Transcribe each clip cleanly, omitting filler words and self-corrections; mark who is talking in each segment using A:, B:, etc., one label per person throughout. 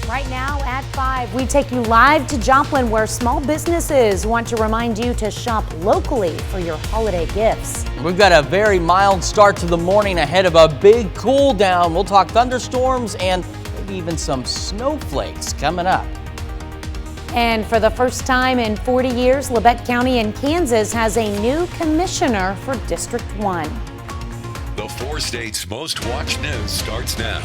A: Right now at 5, we take you live to Joplin, where small businesses want to remind you to shop locally for your holiday gifts.
B: We've got a very mild start to the morning ahead of a big cool down. We'll talk thunderstorms and maybe even some snowflakes coming up.
A: And for the first time in 40 years, Labette County in Kansas has a new commissioner for District 1.
C: The 4 states' most watched news starts now.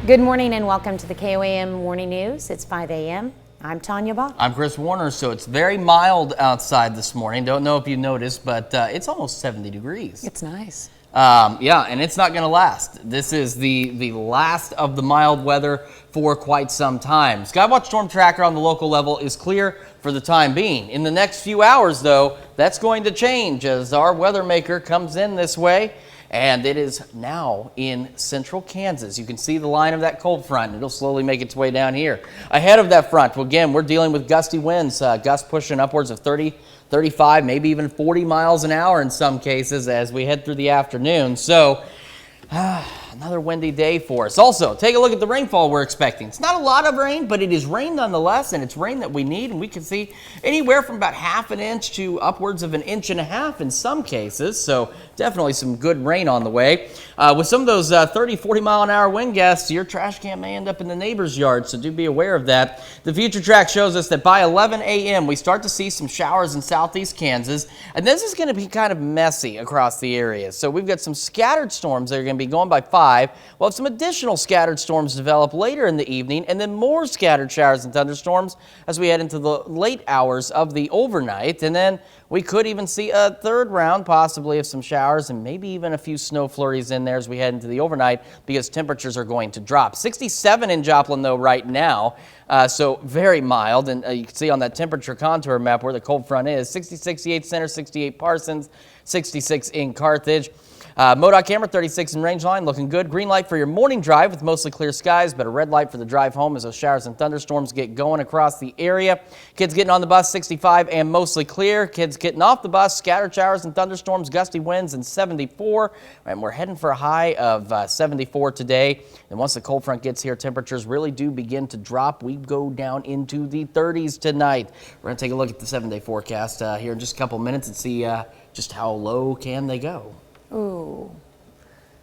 A: Good morning and welcome to the KOAM Morning News. It's 5 a.m. I'm Tanya Bach.
B: I'm Chris Warner. So it's very mild outside this morning. Don't know if you noticed, but it's almost 70 degrees.
A: It's nice.
B: Yeah, and it's not going to last. This is the last of the mild weather for quite some time. Skywatch Storm Tracker on the local level is clear for the time being. In the next few hours, though, that's going to change as our weather maker comes in this way. And it is now in central Kansas. You can see the line of that cold front. It'll slowly make its way down here. Ahead of that front, well, again, we're dealing with gusty winds, gusts pushing upwards of 30, 35, maybe even 40 miles an hour in some cases as we head through the afternoon. So another windy day for us. Also, take a look at the rainfall we're expecting. It's not a lot of rain, but it is rain nonetheless, and it's rain that we need, and we can see anywhere from about half an inch to upwards of 1.5 inches in some cases. So definitely some good rain on the way. With some of those 30, 40 mile an hour wind gusts, your trash can may end up in the neighbor's yard, so do be aware of that. The future track shows us that by 11 a.m. we start to see some showers in southeast Kansas, and this is going to be kind of messy across the area. So we've got some scattered storms that are going to be going by 5. We'll have some additional scattered storms develop later in the evening, and then more scattered showers and thunderstorms as we head into the late hours of the overnight. And then we could even see a third round possibly of some showers and maybe even a few snow flurries in there as we head into the overnight because temperatures are going to drop. 67 in Joplin though right now, so very mild. And you can see on that temperature contour map where the cold front is. 66 Center, 68 Parsons, 66 in Carthage. MoDOT camera 36 in range line, looking good. Green light for your morning drive with mostly clear skies, but a red light for the drive home as those showers and thunderstorms get going across the area. Kids getting on the bus 65 and mostly clear. Kids getting off the bus, scattered showers and thunderstorms, gusty winds and 74. And we're heading for a high of 74 today. And once the cold front gets here, temperatures really do begin to drop. We go down into the 30s tonight. We're going to take a look at the 7-day forecast here in just a couple minutes and see just how low can they go.
A: Ooh,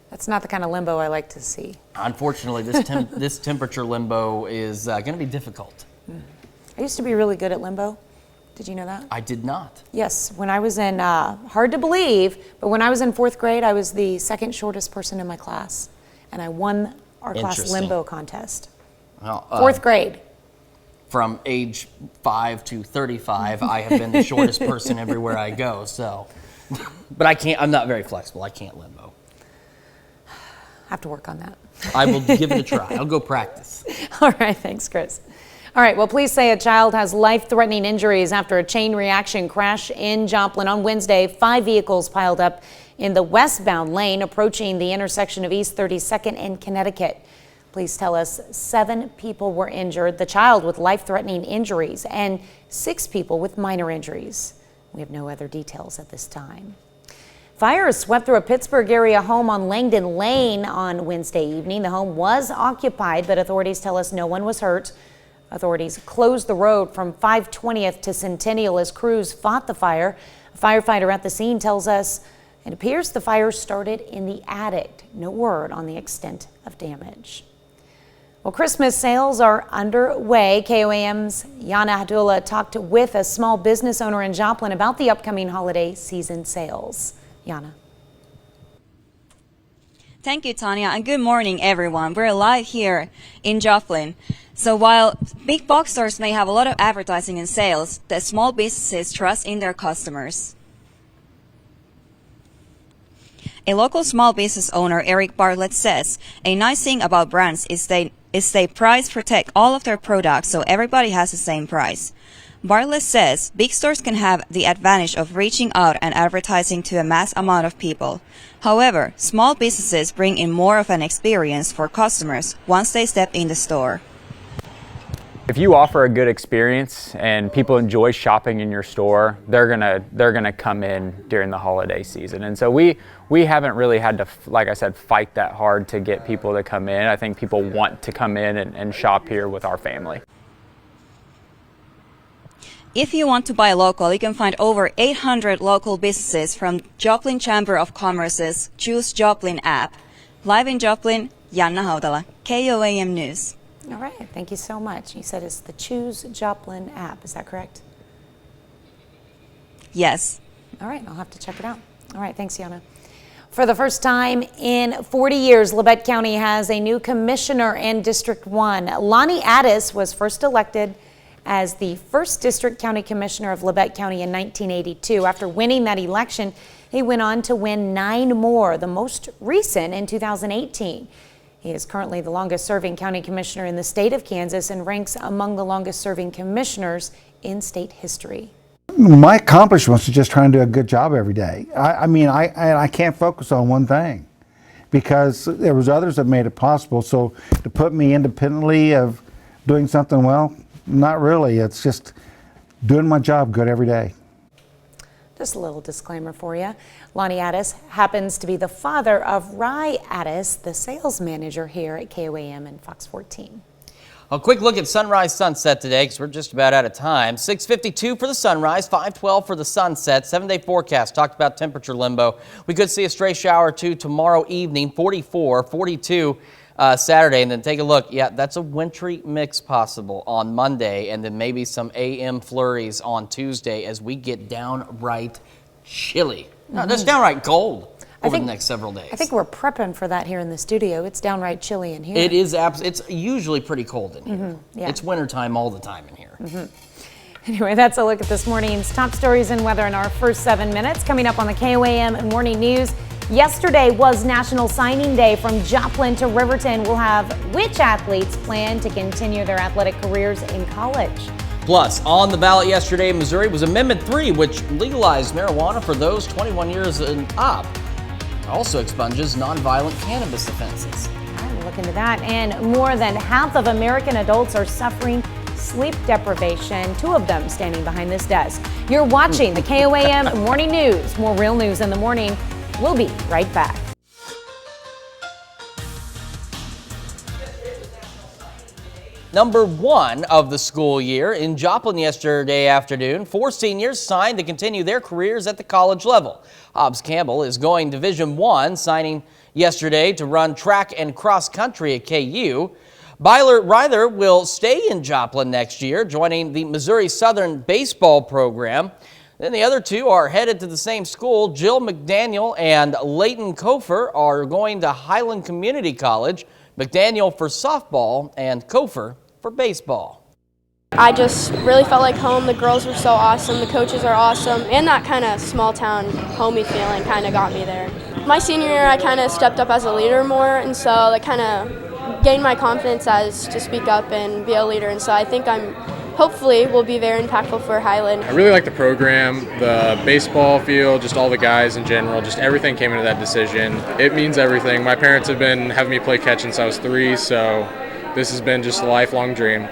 A: that's not the kind of limbo I like to see.
B: Unfortunately, this temperature limbo is going to be difficult.
A: I used to be really good at limbo. Did you know that?
B: I did not.
A: Yes, when I was in, hard to believe, but when I was in 4th grade, I was the second shortest person in my class, and I won our class limbo contest.
B: Well,
A: 4th grade.
B: From age 5 to 35, I have been the shortest person everywhere I go, so. But I can't, I'm not very flexible. I can't limbo.
A: I have to work on that.
B: I will give it a try. I'll go practice.
A: All right, thanks, Chris. All right, well, police say a child has life-threatening injuries after a chain reaction crash in Joplin on Wednesday. 5 vehicles piled up in the westbound lane approaching the intersection of East 32nd and Connecticut. Police tell us 7 people were injured, the child with life-threatening injuries, and 6 people with minor injuries. We have no other details at this time. Fire has swept through a Pittsburgh area home on Langdon Lane on Wednesday evening. The home was occupied, but authorities tell us no one was hurt. Authorities closed the road from 520th to Centennial as crews fought the fire. A firefighter at the scene tells us it appears the fire started in the attic. No word on the extent of damage. Well, Christmas sales are underway. KOAM's Yana Hadula talked with a small business owner in Joplin about the upcoming holiday season sales. Yana.
D: Thank you, Tanya, and good morning, everyone. We're live here in Joplin. So while big box stores may have a lot of advertising and sales, the small businesses trust in their customers. A local small business owner, Eric Bartlett, says a nice thing about brands is they price protect all of their products so everybody has the same price. Bartlett says big stores can have the advantage of reaching out and advertising to a mass amount of people. However, small businesses bring in more of an experience for customers once they step in the store.
E: If you offer a good experience and people enjoy shopping in your store, they're gonna come in during the holiday season. And so we haven't really had to, like I said, fight that hard to get people to come in. I think people want to come in and shop here with our family.
D: If you want to buy local, you can find over 800 local businesses from Joplin Chamber of Commerce's Choose Joplin app. Live in Joplin, Janna Hautala, KOAM News.
A: All right, thank you so much. You said it's the Choose Joplin app, is that correct?
D: Yes.
A: All right, I'll have to check it out. All right, thanks, Yana. For the first time in 40 years, Labette County has a new commissioner in District 1. Lonnie Addis was first elected as the first District County Commissioner of Labette County in 1982. After winning that election, he went on to win 9 more, the most recent in 2018. He is currently the longest serving county commissioner in the state of Kansas and ranks among the longest serving commissioners in state history.
F: My accomplishments is just trying to do a good job every day. I can't focus on one thing because there was others that made it possible. So to put me independently of doing something well, not really. It's just doing my job good every day.
A: Just a little disclaimer for you. Lonnie Addis happens to be the father of Rye Addis, the sales manager here at KOAM and Fox 14.
B: A quick look at sunrise sunset today because we're just about out of time. 6:52 for the sunrise, 5:12 for the sunset. 7-day forecast. Talked about temperature limbo. We could see a stray shower or two tomorrow evening, 44, 42 Saturday. And then take a look. Yeah, that's a wintry mix possible on Monday. And then maybe some AM flurries on Tuesday as we get downright chilly. No, that's downright cold over the next several days.
A: I think we're prepping for that here in the studio. It's downright chilly in here.
B: It is. It's usually pretty cold in here.
A: Yeah.
B: It's wintertime all the time in here.
A: Anyway, that's a look at this morning's top stories and weather in our first 7 minutes. Coming up on the KOAM Morning News. Yesterday was National Signing Day. From Joplin to Riverton, we'll have which athletes plan to continue their athletic careers in college.
B: Plus, on the ballot yesterday in Missouri was Amendment 3, which legalized marijuana for those 21 years and up. Also expunges nonviolent cannabis offenses.
A: We'll look into that. And more than half of American adults are suffering sleep deprivation. 2 of them standing behind this desk. You're watching the KOAM Morning News. More real news in the morning. We'll be right back.
B: Number 1 of the school year in Joplin yesterday afternoon. 4 seniors signed to continue their careers at the college level. Hobbs Campbell is going Division I, signing yesterday to run track and cross country at KU. Byler Ryther will stay in Joplin next year, joining the Missouri Southern baseball program. Then the other 2 are headed to the same school. Jill McDaniel and Leighton Kofer are going to Highland Community College. McDaniel for softball and Kofer for baseball.
G: I just really felt like home. The girls were so awesome, the coaches are awesome, and that kind of small town homey feeling kind of got me there. My senior year I kind of stepped up as a leader more, and so that kind of gained my confidence as to speak up and be a leader, and so I think hopefully will be very impactful for Highland.
H: I really like the program, the baseball field, just all the guys in general, just everything came into that decision. It means everything. My parents have been having me play catch since I was 3, so this has been just a lifelong dream.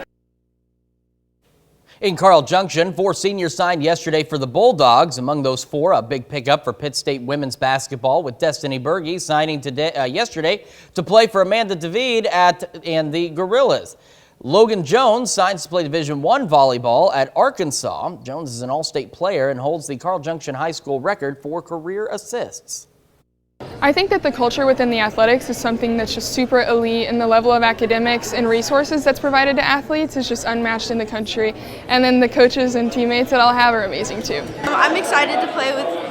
B: In Carl Junction, 4 seniors signed yesterday for the Bulldogs. Among those 4, a big pickup for Pitt State women's basketball, with Destiny Berge signing yesterday to play for Amanda David and the Gorillas. Logan Jones signs to play Division I volleyball at Arkansas. Jones is an all-state player and holds the Carl Junction High School record for career assists.
I: I think that the culture within the athletics is something that's just super elite, and the level of academics and resources that's provided to athletes is just unmatched in the country. And then the coaches and teammates that I'll have are amazing too.
J: I'm excited to play with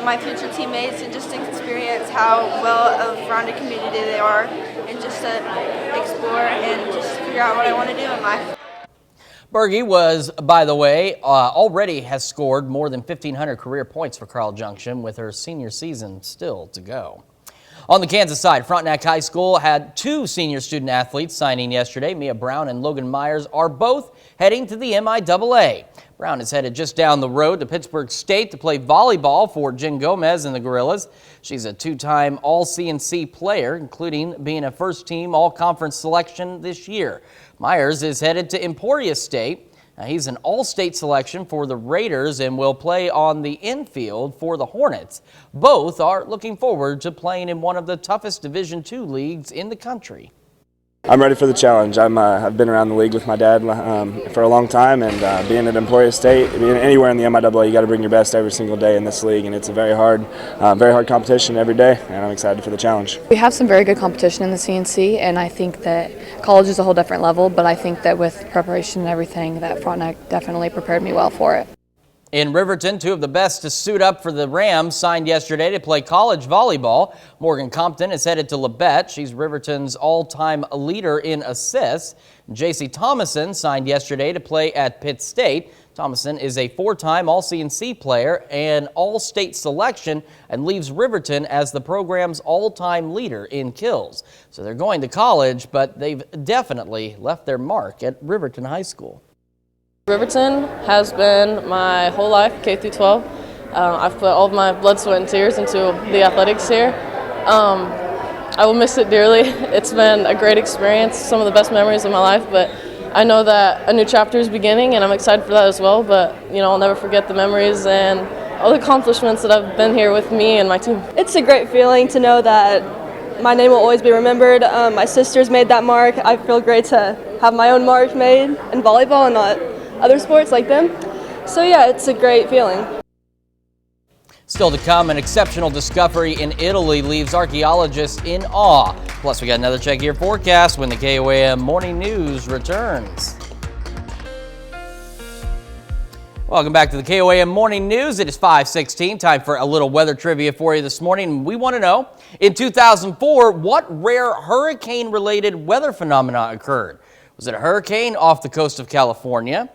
J: my future teammates and just to experience how well of a rounded community they are, and just to explore and just figure out what I want to do in life.
B: Berge was, by the way, already has scored more than 1,500 career points for Carl Junction, with her senior season still to go. On the Kansas side, Frontenac High School had 2 senior student athletes signing yesterday. Mia Brown and Logan Myers are both heading to the MIAA. Brown is headed just down the road to Pittsburgh State to play volleyball for Jen Gomez and the Gorillas. She's a 2-time All-CNC player, including being a first-team All-Conference selection this year. Myers is headed to Emporia State. Now, he's an all-state selection for the Raiders and will play on the infield for the Hornets. Both are looking forward to playing in one of the toughest Division II leagues in the country.
K: I'm ready for the challenge. I've been around the league with my dad for a long time, and being at Emporia State, being anywhere in the MIAA, you got to bring your best every single day in this league, and it's a very hard competition every day, and I'm excited for the challenge.
L: We have some very good competition in the CNC, and I think that college is a whole different level, but I think that with preparation and everything, that Frontenac definitely prepared me well for it.
B: In Riverton, 2 of the best to suit up for the Rams signed yesterday to play college volleyball. Morgan Compton is headed to Labette. She's Riverton's all-time leader in assists. J.C. Thomason signed yesterday to play at Pitt State. Thomason is a 4-time All-CNC player and All-State selection and leaves Riverton as the program's all-time leader in kills. So they're going to college, but they've definitely left their mark at Riverton High School.
M: Riverton has been my whole life, K through 12. I've put all of my blood, sweat, and tears into the athletics here. I will miss it dearly. It's been a great experience, some of the best memories of my life, but I know that a new chapter is beginning, and I'm excited for that as well. But, I'll never forget the memories and all the accomplishments that have been here with me and my team.
G: It's a great feeling to know that my name will always be remembered. My sisters made that mark. I feel great to have my own mark made in volleyball and not other sports like them. So yeah, it's a great feeling.
B: Still to come, an exceptional discovery in Italy leaves archaeologists in awe. Plus, we got another check your forecast when the KOAM Morning News returns. Welcome back to the KOAM Morning News. It is 5:16. Time for a little weather trivia for you this morning. We want to know, in 2004, what rare hurricane-related weather phenomena occurred? Was it a hurricane off the coast of California,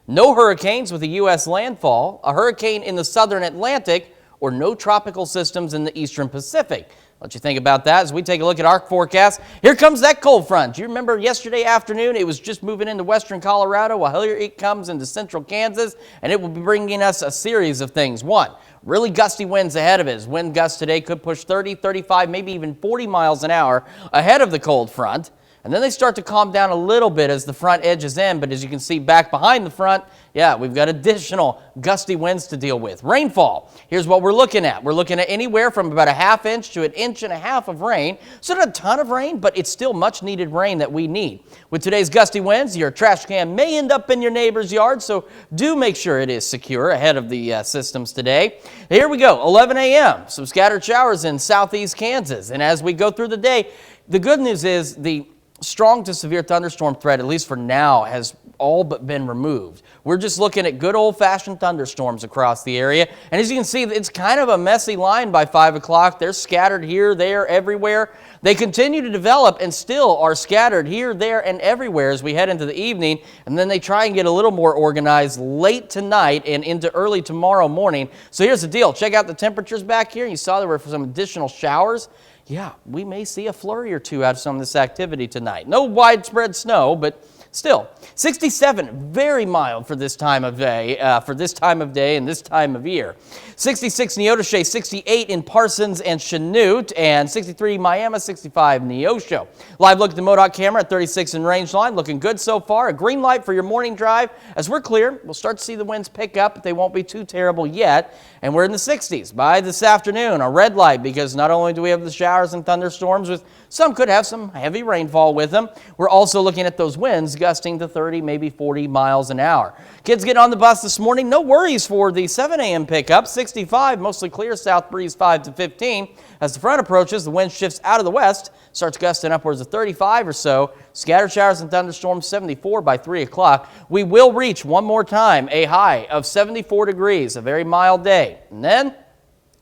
B: no hurricanes with a U.S. landfall, a hurricane in the southern Atlantic, or no tropical systems in the eastern Pacific? Let you think about that as we take a look at our forecast. Here comes that cold front. Do you remember yesterday afternoon? It was just moving into western Colorado. Well, here it comes into central Kansas, and it will be bringing us a series of things. One, really gusty winds ahead of it. Wind gusts today could push 30, 35, maybe even 40 miles an hour ahead of the cold front. And then they start to calm down a little bit as the front edges in, but as you can see back behind the front, yeah, we've got additional gusty winds to deal with. Rainfall, here's what we're looking at. We're looking at anywhere from about a ½ inch to 1.5 inches of rain. So not a ton of rain, but it's still much needed rain that we need. With today's gusty winds, your trash can may end up in your neighbor's yard, so do make sure it is secure ahead of the systems today. Here we go, 11 a.m., some scattered showers in southeast Kansas. And as we go through the day, the good news is the strong to severe thunderstorm threat, at least for now, has all but been removed. We're just looking at good old-fashioned thunderstorms across the area. And as you can see, it's kind of a messy line by 5 o'clock. They're scattered here, there, everywhere. They continue to develop and still are scattered here, there, and everywhere as we head into the evening. And then they try and get a little more organized late tonight and into early tomorrow morning. So here's the deal. Check out the temperatures back here. You saw there were some additional showers. Yeah, we may see a flurry or two out of some of this activity tonight. No widespread snow, but still, 67, very mild for this time of day, and this time of year. 66 Neodesha, 68 in Parsons and Chanute, and 63 Miami, 65 Neosho. Live look at the MoDOT camera at 36 in Rangeline, looking good so far. A green light for your morning drive. As we're clear, we'll start to see the winds pick up, but they won't be too terrible yet. And we're in the 60s by this afternoon. A red light because not only do we have the showers and thunderstorms, with some could have some heavy rainfall with them, we're also looking at those winds gusting to 30, maybe 40 miles an hour. Kids get on the bus this morning. No worries for the 7 a.m. pickup. 65, mostly clear, south breeze 5 to 15. As the front approaches, the wind shifts out of the west, starts gusting upwards of 35 or so. Scattered showers and thunderstorms 74 by 3 o'clock. We will reach one more time a high of 74 degrees, a very mild day. And then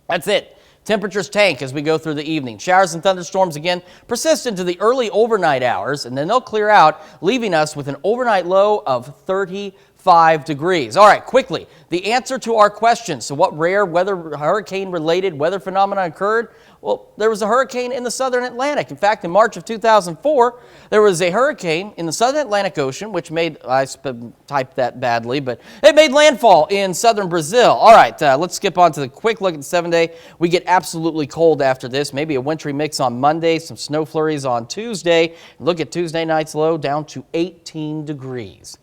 B: that's it. Temperatures tank as we go through the evening. Showers and thunderstorms again persist into the early overnight hours, and then they'll clear out, leaving us with an overnight low of 34. 5 degrees. All right, quickly, the answer to our question. So what rare hurricane-related weather phenomenon occurred? Well, there was a hurricane in the southern Atlantic. In fact, in March of 2004, there was a hurricane in the southern Atlantic Ocean, which made, I typed that badly, but it made landfall in southern Brazil. All right, let's skip on to the quick look at the 7-day. We get absolutely cold after this, maybe a wintry mix on Monday, some snow flurries on Tuesday. Look at Tuesday night's low down to 18 degrees.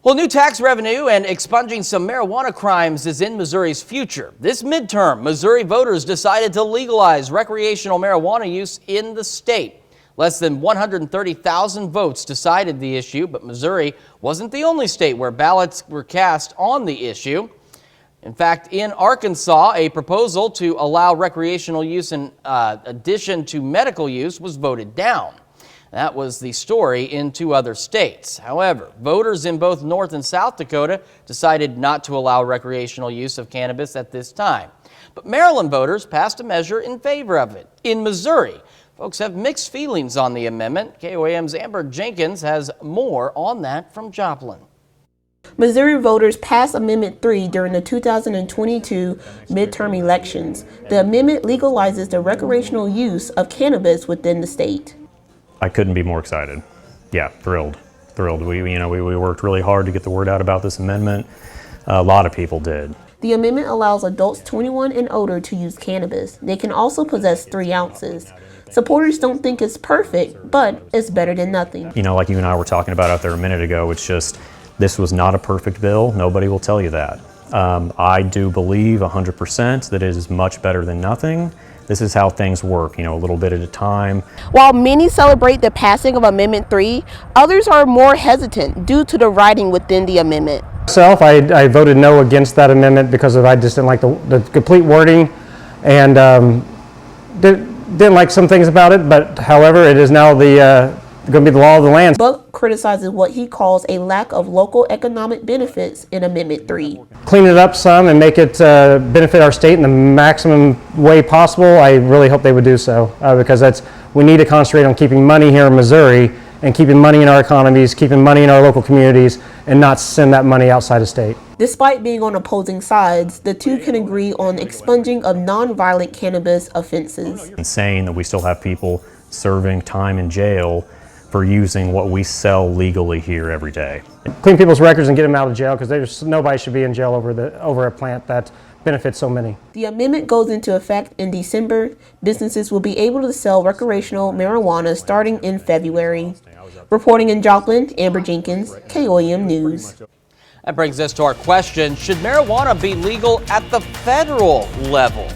B: Well, new tax revenue and expunging some marijuana crimes is in Missouri's future. This midterm, Missouri voters decided to legalize recreational marijuana use in the state. Less than 130,000 votes decided the issue, but Missouri wasn't the only state where ballots were cast on the issue. In fact, in Arkansas, a proposal to allow recreational use in addition to medical use was voted down. That was the story in 2 other states. However, voters in both North and South Dakota decided not to allow recreational use of cannabis at this time. But Maryland voters passed a measure in favor of it. In Missouri, folks have mixed feelings on the amendment. KOAM's Amber Jenkins has more on that from Joplin.
N: Missouri voters passed Amendment 3 during the 2022 midterm elections. The amendment legalizes the recreational use of cannabis within the state.
O: I couldn't be more excited. Yeah, thrilled. We worked really hard to get the word out about this amendment. A lot of people did.
N: The amendment allows adults 21 and older to use cannabis. They can also possess 3 ounces. Supporters don't think it's perfect, but it's better than nothing.
O: Like you and I were talking about out there a minute ago, it's just, this was not a perfect bill. Nobody will tell you that. I do believe 100% that it is much better than nothing. This is how things work, a little bit at a time.
N: While many celebrate the passing of Amendment 3, others are more hesitant due to the writing within the amendment.
P: Myself, I voted no against that amendment because I just didn't like the complete wording and didn't like some things about it, but however, it is now going to be the law of the land.
N: Buck criticizes what he calls a lack of local economic benefits in Amendment 3.
P: Clean it up some and make it benefit our state in the maximum way possible. I really hope they would do so because we need to concentrate on keeping money here in Missouri and keeping money in our economies, keeping money in our local communities, and not send that money outside of state.
N: Despite being on opposing sides, the two can agree on expunging of nonviolent cannabis offenses.
O: And saying that we still have people serving time in jail for using what we sell legally here every day.
P: Clean people's records and get them out of jail because nobody should be in jail over a plant that benefits so many.
N: The amendment goes into effect in December. Businesses will be able to sell recreational marijuana starting in February. Reporting in Joplin, Amber Jenkins, KOAM News.
B: That brings us to our question, should marijuana be legal at the federal level?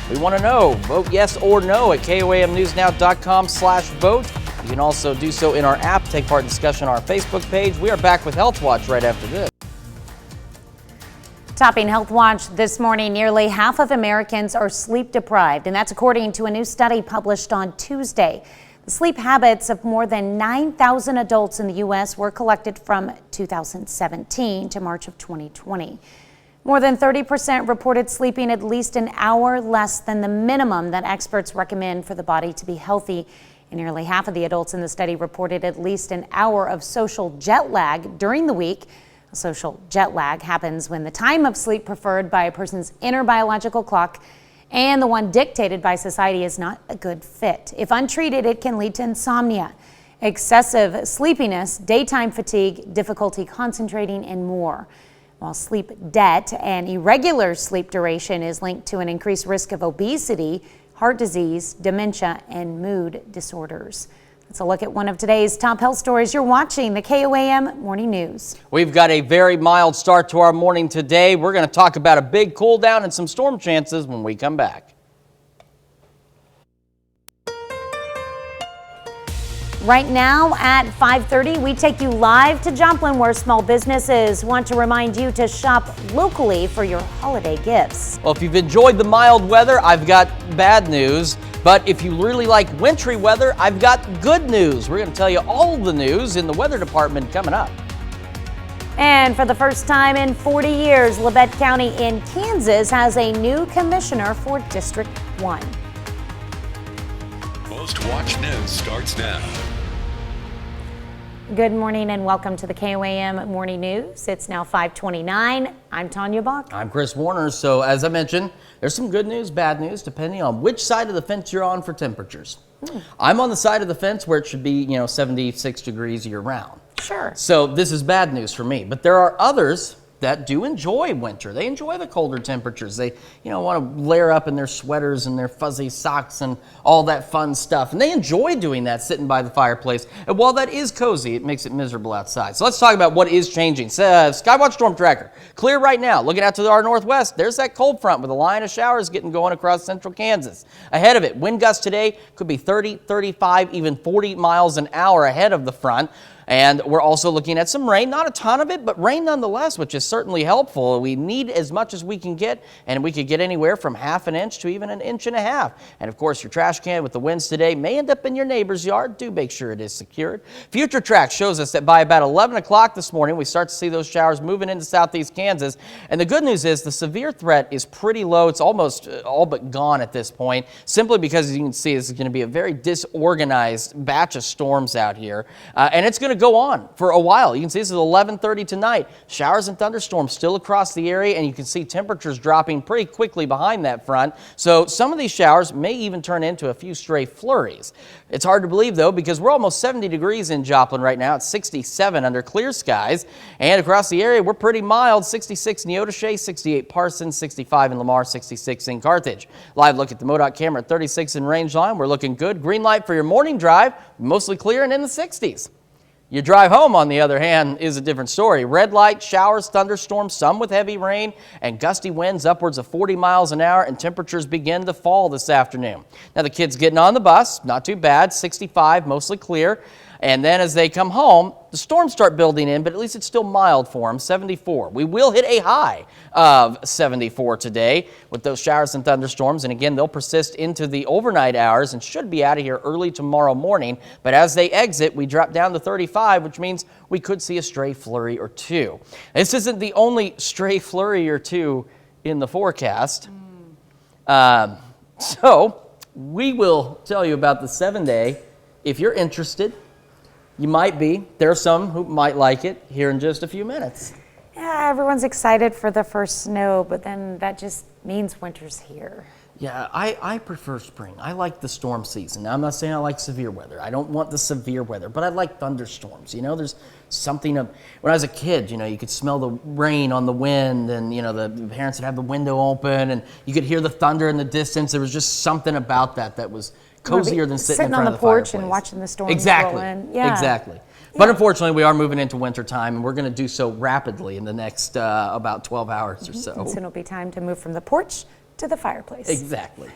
B: We want to know. Vote yes or no at KOAMNewsNow.com/vote. You can also do so in our app. Take part in discussion on our Facebook page. We are back with Health Watch right after this.
A: Topping Health Watch this morning, nearly half of Americans are sleep deprived, and that's according to a new study published on Tuesday. The sleep habits of more than 9,000 adults in the U.S. were collected from 2017 to March of 2020. More than 30% reported sleeping at least an hour less than the minimum that experts recommend for the body to be healthy. And nearly half of the adults in the study reported at least an hour of social jet lag during the week. Social jet lag happens when the time of sleep preferred by a person's inner biological clock and the one dictated by society is not a good fit. If untreated, it can lead to insomnia, excessive sleepiness, daytime fatigue, difficulty concentrating, and more. While sleep debt and irregular sleep duration is linked to an increased risk of obesity, heart disease, dementia, and mood disorders. Let's a look at one of today's top health stories. You're watching the KOAM Morning News.
B: We've got a very mild start to our morning today. We're going to talk about a big cool down and some storm chances when we come back.
A: Right now at 5:30, we take you live to Joplin, where small businesses want to remind you to shop locally for your holiday gifts.
B: Well, if you've enjoyed the mild weather, I've got bad news. But if you really like wintry weather, I've got good news. We're going to tell you all the news in the weather department coming up.
A: And for the first time in 40 years, Labette County in Kansas has a new commissioner for District 1.
C: Most Watch News starts now.
A: Good morning and welcome to the KOAM Morning News. It's now 5:29. I'm Tanya Bach.
B: I'm Chris Warner. So as I mentioned, there's some good news, bad news, depending on which side of the fence you're on for temperatures. I'm on the side of the fence where it should be, 76 degrees year round.
A: Sure.
B: So this is bad news for me, but there are others that do enjoy winter. They enjoy the colder temperatures. They, want to layer up in their sweaters and their fuzzy socks and all that fun stuff. And they enjoy doing that, sitting by the fireplace. And while that is cozy, it makes it miserable outside. So let's talk about what is changing. Skywatch Storm Tracker, clear right now. Looking out to our northwest, there's that cold front with a line of showers getting going across central Kansas. Ahead of it, wind gusts today could be 30, 35, even 40 miles an hour ahead of the front. And we're also looking at some rain, not a ton of it, but rain nonetheless, which is certainly helpful. We need as much as we can get, and we could get anywhere from ½ an inch to even 1.5 inches. And of course, your trash can with the winds today may end up in your neighbor's yard. Do make sure it is secured. Future Track shows us that by about 11 o'clock this morning, we start to see those showers moving into southeast Kansas. And the good news is the severe threat is pretty low. It's almost all but gone at this point, simply because, as you can see, this is going to be a very disorganized batch of storms out here. And it's going to go on for a while. You can see this is 11:30 tonight. Showers and thunderstorms still across the area, and you can see temperatures dropping pretty quickly behind that front. So some of these showers may even turn into a few stray flurries. It's hard to believe, though, because we're almost 70 degrees in Joplin right now. It's 67 under clear skies. And across the area, we're pretty mild. 66 in Neodesha, 68 Parsons, 65 in Lamar, 66 in Carthage. Live look at the MoDOT camera at 36 in Rangeline. We're looking good. Green light for your morning drive, mostly clear and in the 60s. Your drive home, on the other hand, is a different story. Red light, showers, thunderstorms, some with heavy rain, and gusty winds upwards of 40 miles an hour, and temperatures begin to fall this afternoon. Now, the kids getting on the bus, not too bad, 65, mostly clear. And then as they come home, the storms start building in, but at least it's still mild for them, 74. We will hit a high of 74 today with those showers and thunderstorms. And again, they'll persist into the overnight hours and should be out of here early tomorrow morning. But as they exit, we drop down to 35, which means we could see a stray flurry or two. This isn't the only stray flurry or two in the forecast. So we will tell you about the 7-day if you're interested. You might be. There are some who might like it here in just a few minutes.
A: Yeah, everyone's excited for the first snow, but then that just means winter's here.
B: Yeah, I prefer spring. I like the storm season. Now, I'm not saying I like severe weather. I don't want the severe weather, but I like thunderstorms. There's something of, when I was a kid, you could smell the rain on the wind, and, the parents would have the window open, and you could hear the thunder in the distance. There was just something about that was cozier than sitting in front
A: on
B: of
A: the porch
B: fireplace.
A: And watching the storm
B: Exactly.
A: roll in. Yeah.
B: Exactly. But unfortunately, we are moving into winter time, and we're going to do so rapidly in the next about 12 hours or so.
A: And soon it'll be time to move from the porch to the fireplace.
B: Exactly.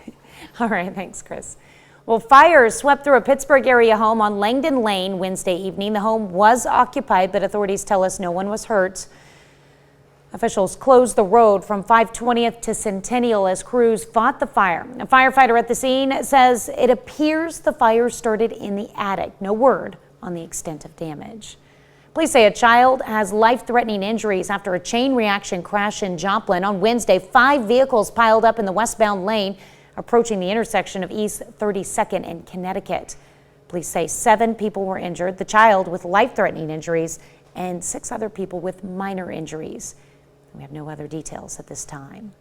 A: All right, thanks, Chris. Well, fires swept through a Pittsburgh area home on Langdon Lane Wednesday evening. The home was occupied, but authorities tell us no one was hurt. Officials closed the road from 520th to Centennial as crews fought the fire. A firefighter at the scene says it appears the fire started in the attic. No word on the extent of damage. Police say a child has life-threatening injuries after a chain reaction crash in Joplin. On Wednesday, 5 vehicles piled up in the westbound lane approaching the intersection of East 32nd and Connecticut. Police say 7 people were injured, the child with life-threatening injuries, and 6 other people with minor injuries. We have no other details at this time.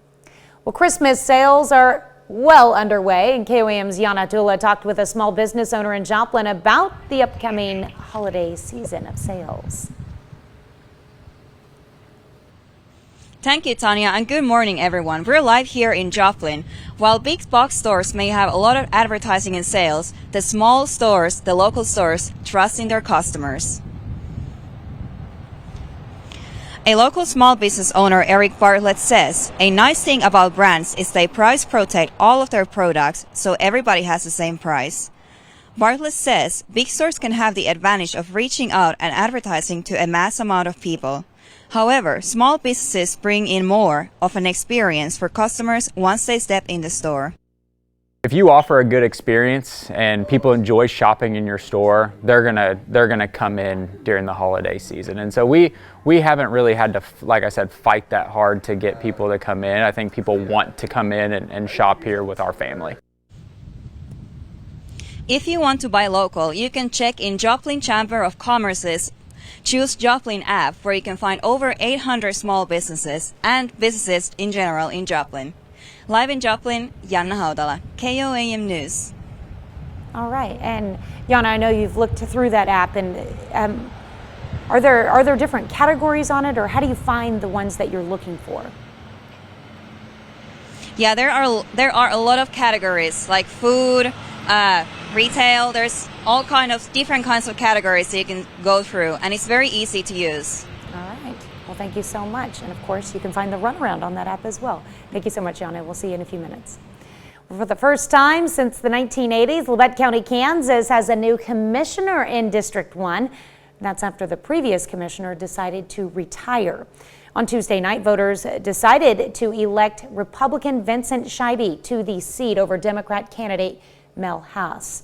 A: Well, Christmas sales are well underway, and KOAM's Yana Tula talked with a small business owner in Joplin about the upcoming holiday season of sales.
D: Thank you, Tanya, and good morning, everyone. We're live here in Joplin. While big box stores may have a lot of advertising and sales, the small stores, the local stores, trust in their customers. A local small business owner, Eric Bartlett, says, a nice thing about brands is they price protect all of their products so everybody has the same price. Bartlett says big stores can have the advantage of reaching out and advertising to a mass amount of people. However, small businesses bring in more of an experience for customers once they step in the store.
E: If you offer a good experience and people enjoy shopping in your store, they're gonna come in during the holiday season. And so we haven't really had to, like I said, fight that hard to get people to come in. I think people want to come in and shop here with our family.
D: If you want to buy local, you can check in Joplin Chamber of Commerce's Choose Joplin app, where you can find over 800 small businesses and businesses in general in Joplin. Live in Joplin, Janna Haudala, KOAM News.
A: All right, and Jana, I know you've looked through that app, and are there different categories on it, or how do you find the ones that you're looking for?
D: Yeah, there are a lot of categories like food, retail. There's all different kinds of categories that you can go through, and it's very easy to use.
A: All right. Well, thank you so much, and of course, you can find the runaround on that app as well. Thank you so much, Jana. We'll see you in a few minutes. For the first time since the 1980s, Labette County, Kansas has a new commissioner in District 1. That's after the previous commissioner decided to retire. On Tuesday night, voters decided to elect Republican Vincent Scheibe to the seat over Democrat candidate Mel Haas.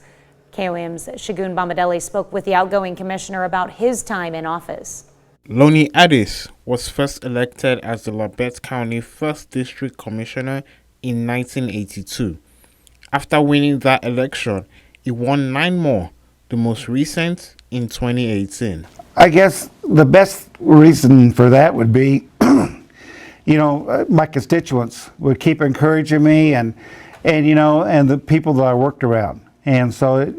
A: KOAM's Shagun Bombadeli spoke with the outgoing commissioner about his time in office.
Q: Lonnie Addis was first elected as the Labette County 1st District Commissioner in 1982. After winning that election, he won 9 more, the most recent in 2018.
F: I guess the best reason for that would be, my constituents would keep encouraging me and the people that I worked around. And so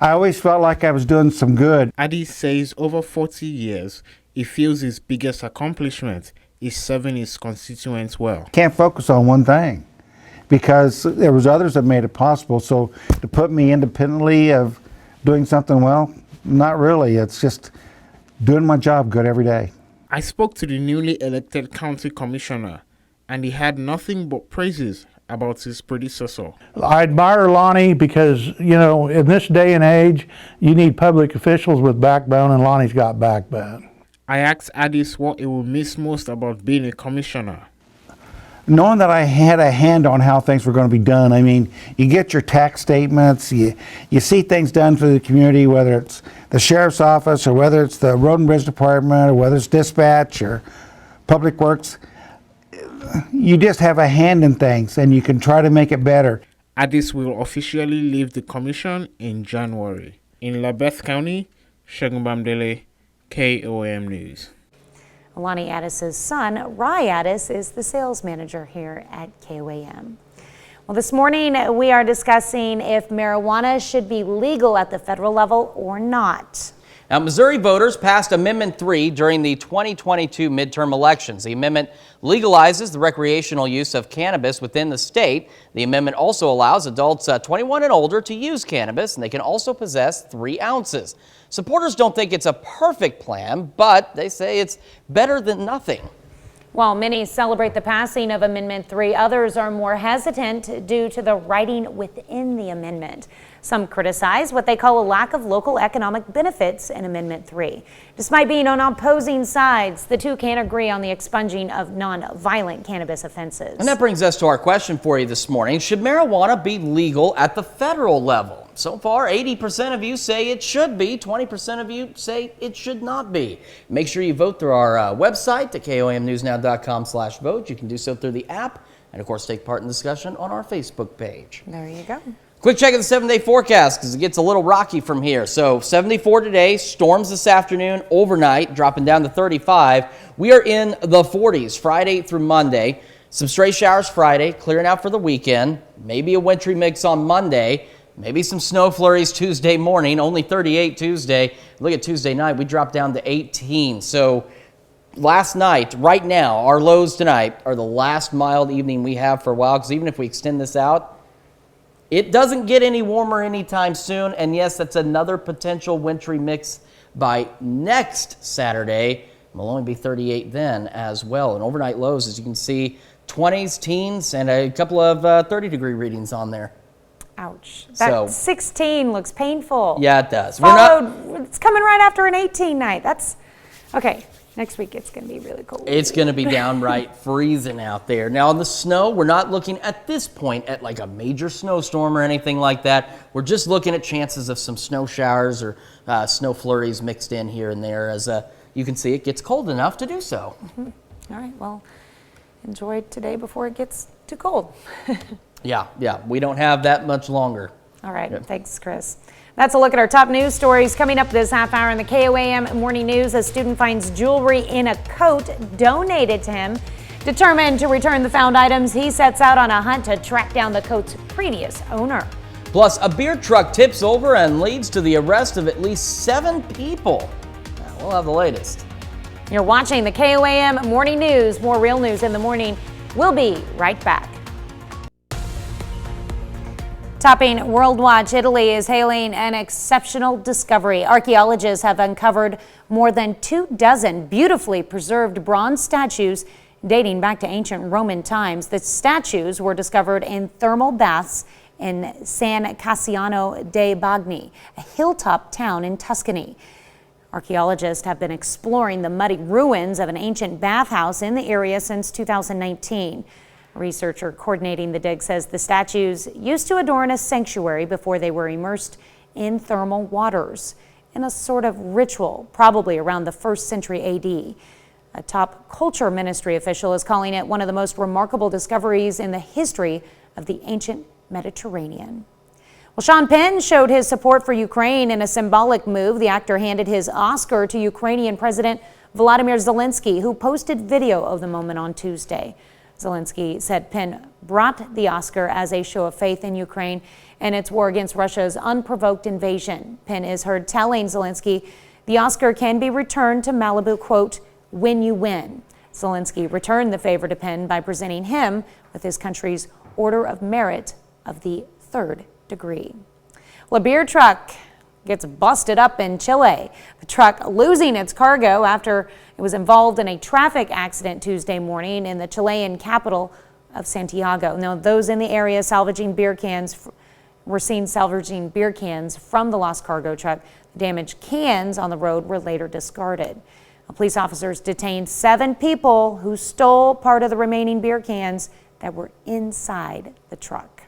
F: I always felt like I was doing some good.
Q: Addis says over 40 years, he feels his biggest accomplishment is serving his constituents well.
F: Can't focus on one thing because there was others that made it possible. So to put me independently of doing something well, not really. It's just doing my job good every day.
Q: I spoke to the newly elected county commissioner, and he had nothing but praises about his predecessor.
R: I admire Lonnie because, in this day and age, you need public officials with backbone, and Lonnie's got backbone.
Q: I asked Addis what he would miss most about being a commissioner.
F: Knowing that I had a hand on how things were going to be done. I mean, you get your tax statements, you see things done for the community, whether it's the sheriff's office or whether it's the road and bridge department or whether it's dispatch or public works. You just have a hand in things and you can try to make it better.
Q: Addis will officially leave the commission in January. In Labette County, Shagun Bombadeli, KOAM News.
A: Lonnie Addis's son, Rye Addis, is the sales manager here at KOAM. Well, this morning we are discussing if marijuana should be legal at the federal level or not.
B: Now, Missouri voters passed Amendment 3 during the 2022 midterm elections. The amendment legalizes the recreational use of cannabis within the state. The amendment also allows adults 21 and older to use cannabis, and they can also possess 3 ounces. Supporters don't think it's a perfect plan, but they say it's better than nothing.
A: While many celebrate the passing of Amendment 3, others are more hesitant due to the writing within the amendment. Some criticize what they call a lack of local economic benefits in Amendment 3. Despite being on opposing sides, the two can't agree on the expunging of non-violent cannabis offenses.
B: And that brings us to our question for you this morning. Should marijuana be legal at the federal level? So far, 80% of you say it should be. 20% of you say it should not be. Make sure you vote through our website at KOAMnewsnow.com/vote. You can do so through the app and, of course, take part in the discussion on our Facebook page.
A: There you go.
B: Quick check of the 7-day forecast because it gets a little rocky from here. So 74 today, storms this afternoon, overnight, dropping down to 35. We are in the 40s Friday through Monday. Some stray showers Friday, clearing out for the weekend. Maybe a wintry mix on Monday. Maybe some snow flurries Tuesday morning, only 38 Tuesday. Look at Tuesday night, we dropped down to 18. So last night, right now, our lows tonight are the last mild evening we have for a while, because even if we extend this out, it doesn't get any warmer anytime soon. And yes, that's another potential wintry mix by next Saturday. Will only be 38 then as well. And overnight lows, as you can see, 20s, teens, and a couple of 30-degree readings on there.
A: Ouch. That 16 looks painful.
B: Yeah, it does.
A: It's coming right after an 18 night. That's okay. Next week it's going to be really cold.
B: It's going to be downright freezing out there. Now on the snow, we're not looking at this point at like a major snowstorm or anything like that. We're just looking at chances of some snow showers or snow flurries mixed in here and there. As you can see, it gets cold enough to do so.
A: All right. Well, enjoy today before it gets too cold.
B: Yeah, we don't have that much longer.
A: All right, thanks, Chris. That's a look at our top news stories. Coming up this half hour in the KOAM Morning News, a student finds jewelry in a coat donated to him. Determined to return the found items, he sets out on a hunt to track down the coat's previous owner.
B: Plus, a beer truck tips over and leads to the arrest of at least 7 people. We'll have the latest.
A: You're watching the KOAM Morning News. More real news in the morning. We'll be right back. Topping World Watch, Italy is hailing an exceptional discovery. Archaeologists have uncovered more than 24 beautifully preserved bronze statues dating back to ancient Roman times. The statues were discovered in thermal baths in San Cassiano dei Bagni, a hilltop town in Tuscany. Archaeologists have been exploring the muddy ruins of an ancient bathhouse in the area since 2019. A researcher coordinating the dig says the statues used to adorn a sanctuary before they were immersed in thermal waters in a sort of ritual, probably around the 1st century AD. A top culture ministry official is calling it one of the most remarkable discoveries in the history of the ancient Mediterranean. Well, Sean Penn showed his support for Ukraine in a symbolic move. The actor handed his Oscar to Ukrainian President Volodymyr Zelensky, who posted video of the moment on Tuesday. Zelensky said Penn brought the Oscar as a show of faith in Ukraine and its war against Russia's unprovoked invasion. Penn is heard telling Zelensky the Oscar can be returned to Malibu, quote, when you win. Zelensky returned the favor to Penn by presenting him with his country's Order of Merit of the 3rd degree. Well, a beer truck gets busted up in Chile. The truck losing its cargo after it was involved in a traffic accident Tuesday morning in the Chilean capital of Santiago. Now, those in the area salvaging beer cans were seen salvaging beer cans from the lost cargo truck. The damaged cans on the road were later discarded. Police officers detained 7 people who stole part of the remaining beer cans that were inside the truck.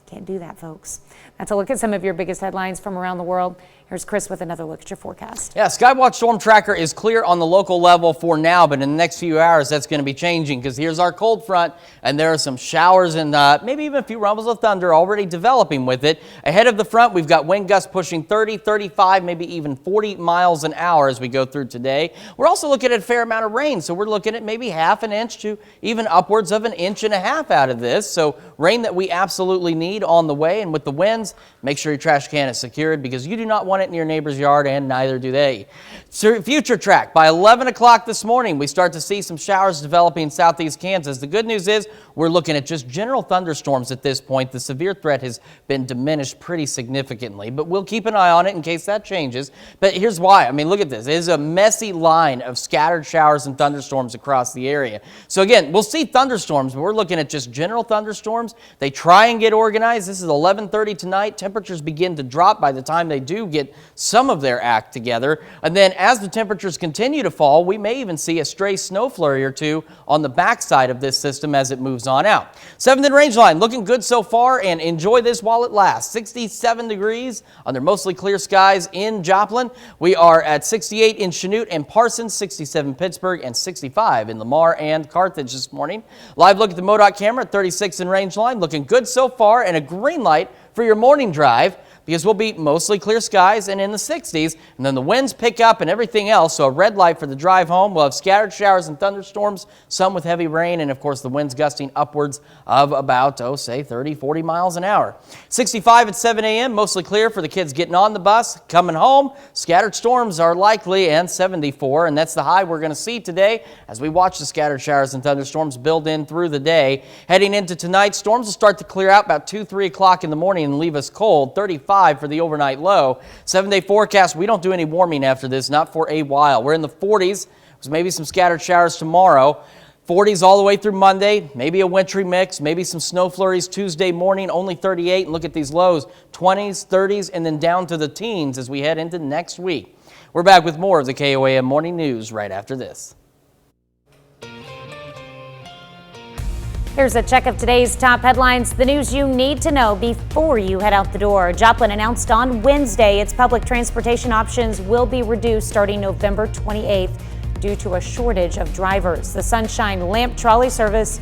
A: Can't do that, folks. That's a look at some of your biggest headlines from around the world. Here's Chris with another look at your forecast.
B: Yeah, Skywatch Storm Tracker is clear on the local level for now, but in the next few hours, that's going to be changing because here's our cold front, and there are some showers and maybe even a few rumbles of thunder already developing with it. Ahead of the front, we've got wind gusts pushing 30, 35, maybe even 40 miles an hour as we go through today. We're also looking at a fair amount of rain, so we're looking at maybe ½ an inch to even upwards of 1.5 inches out of this. So rain that we absolutely need on the way, and with the winds, make sure your trash can is secured because you do not want it in your neighbor's yard, and neither do they. So future track, by 11 o'clock this morning, we start to see some showers developing in southeast Kansas. The good news is we're looking at just general thunderstorms at this point. The severe threat has been diminished pretty significantly, but we'll keep an eye on it in case that changes. But here's why. I mean, look at this. It is a messy line of scattered showers and thunderstorms across the area. So again, we'll see thunderstorms, but we're looking at just general thunderstorms. They try and get organized. This is 11:30 tonight. Temperatures begin to drop by the time they do get some of their act together. And then as the temperatures continue to fall, we may even see a stray snow flurry or two on the backside of this system as it moves on out. 7th and range line looking good so far, and enjoy this while it lasts. 67 degrees under mostly clear skies in Joplin. We are at 68 in Chanute and Parsons, 67 Pittsburgh, and 65 in Lamar and Carthage this morning. Live look at the MoDOT camera at 36 in range line. Looking good so far, and a green light for your morning drive, because we'll be mostly clear skies and in the 60s, and then the winds pick up and everything else, so a red light for the drive home. We'll have scattered showers and thunderstorms, some with heavy rain, and of course the winds gusting upwards of about, say 30, 40 miles an hour. 65 at 7 a.m., mostly clear for the kids getting on the bus, coming home. Scattered storms are likely, and 74, and that's the high we're going to see today as we watch the scattered showers and thunderstorms build in through the day. Heading into tonight, storms will start to clear out about 2, 3 o'clock in the morning and leave us cold. 35 for the overnight low. 7-day forecast, we don't do any warming after this, not for a while. We're in the 40s, with maybe some scattered showers tomorrow. 40s all the way through Monday, maybe a wintry mix, maybe some snow flurries Tuesday morning, only 38. And look at these lows, 20s, 30s, and then down to the teens as we head into next week. We're back with more of the KOAM Morning News right after this.
A: Here's a check of today's top headlines, the news you need to know before you head out the door. Joplin announced on Wednesday its public transportation options will be reduced starting November 28th due to a shortage of drivers. The Sunshine Lamp Trolley service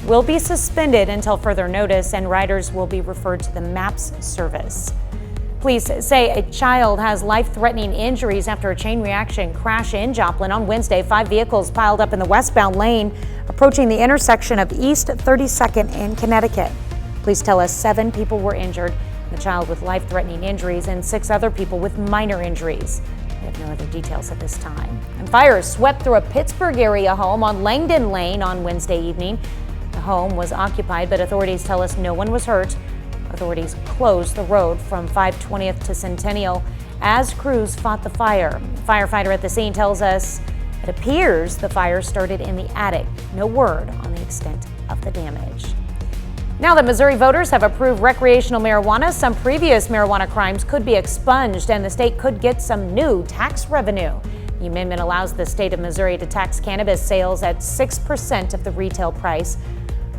A: will be suspended until further notice, and riders will be referred to the MAPS service. Police say a child has life-threatening injuries after a chain reaction crash in Joplin on Wednesday. 5 vehicles piled up in the westbound lane approaching the intersection of East 32nd and Connecticut. Police tell us 7 people were injured, the child with life-threatening injuries and 6 other people with minor injuries. We have no other details at this time. And fire swept through a Pittsburgh area home on Langdon Lane on Wednesday evening. The home was occupied, but authorities tell us no one was hurt. Authorities closed the road from 520th to Centennial as crews fought the fire. A firefighter at the scene tells us it appears the fire started in the attic. No word on the extent of the damage. Now that Missouri voters have approved recreational marijuana, some previous marijuana crimes could be expunged and the state could get some new tax revenue. The amendment allows the state of Missouri to tax cannabis sales at 6% of the retail price.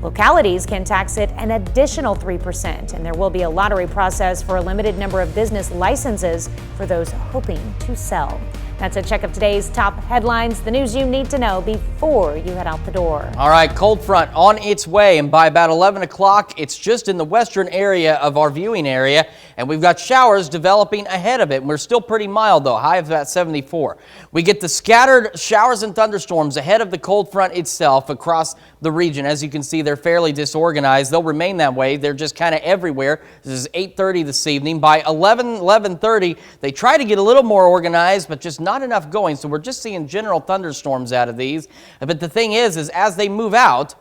A: Localities can tax it an additional 3%, and there will be a lottery process for a limited number of business licenses for those hoping to sell. That's a check of today's top headlines, the news you need to know before you head out the door.
B: All right, cold front on its way, and by about 11 o'clock, it's just in the western area of our viewing area, and we've got showers developing ahead of it. We're still pretty mild, though, high of about 74. We get the scattered showers and thunderstorms ahead of the cold front itself across the region. As you can see, they're fairly disorganized. They'll remain that way. They're just kind of everywhere. This is 8:30 this evening. By 11:30, they try to get a little more organized, but just not enough going. So we're just seeing general thunderstorms out of these. But the thing is as they move out,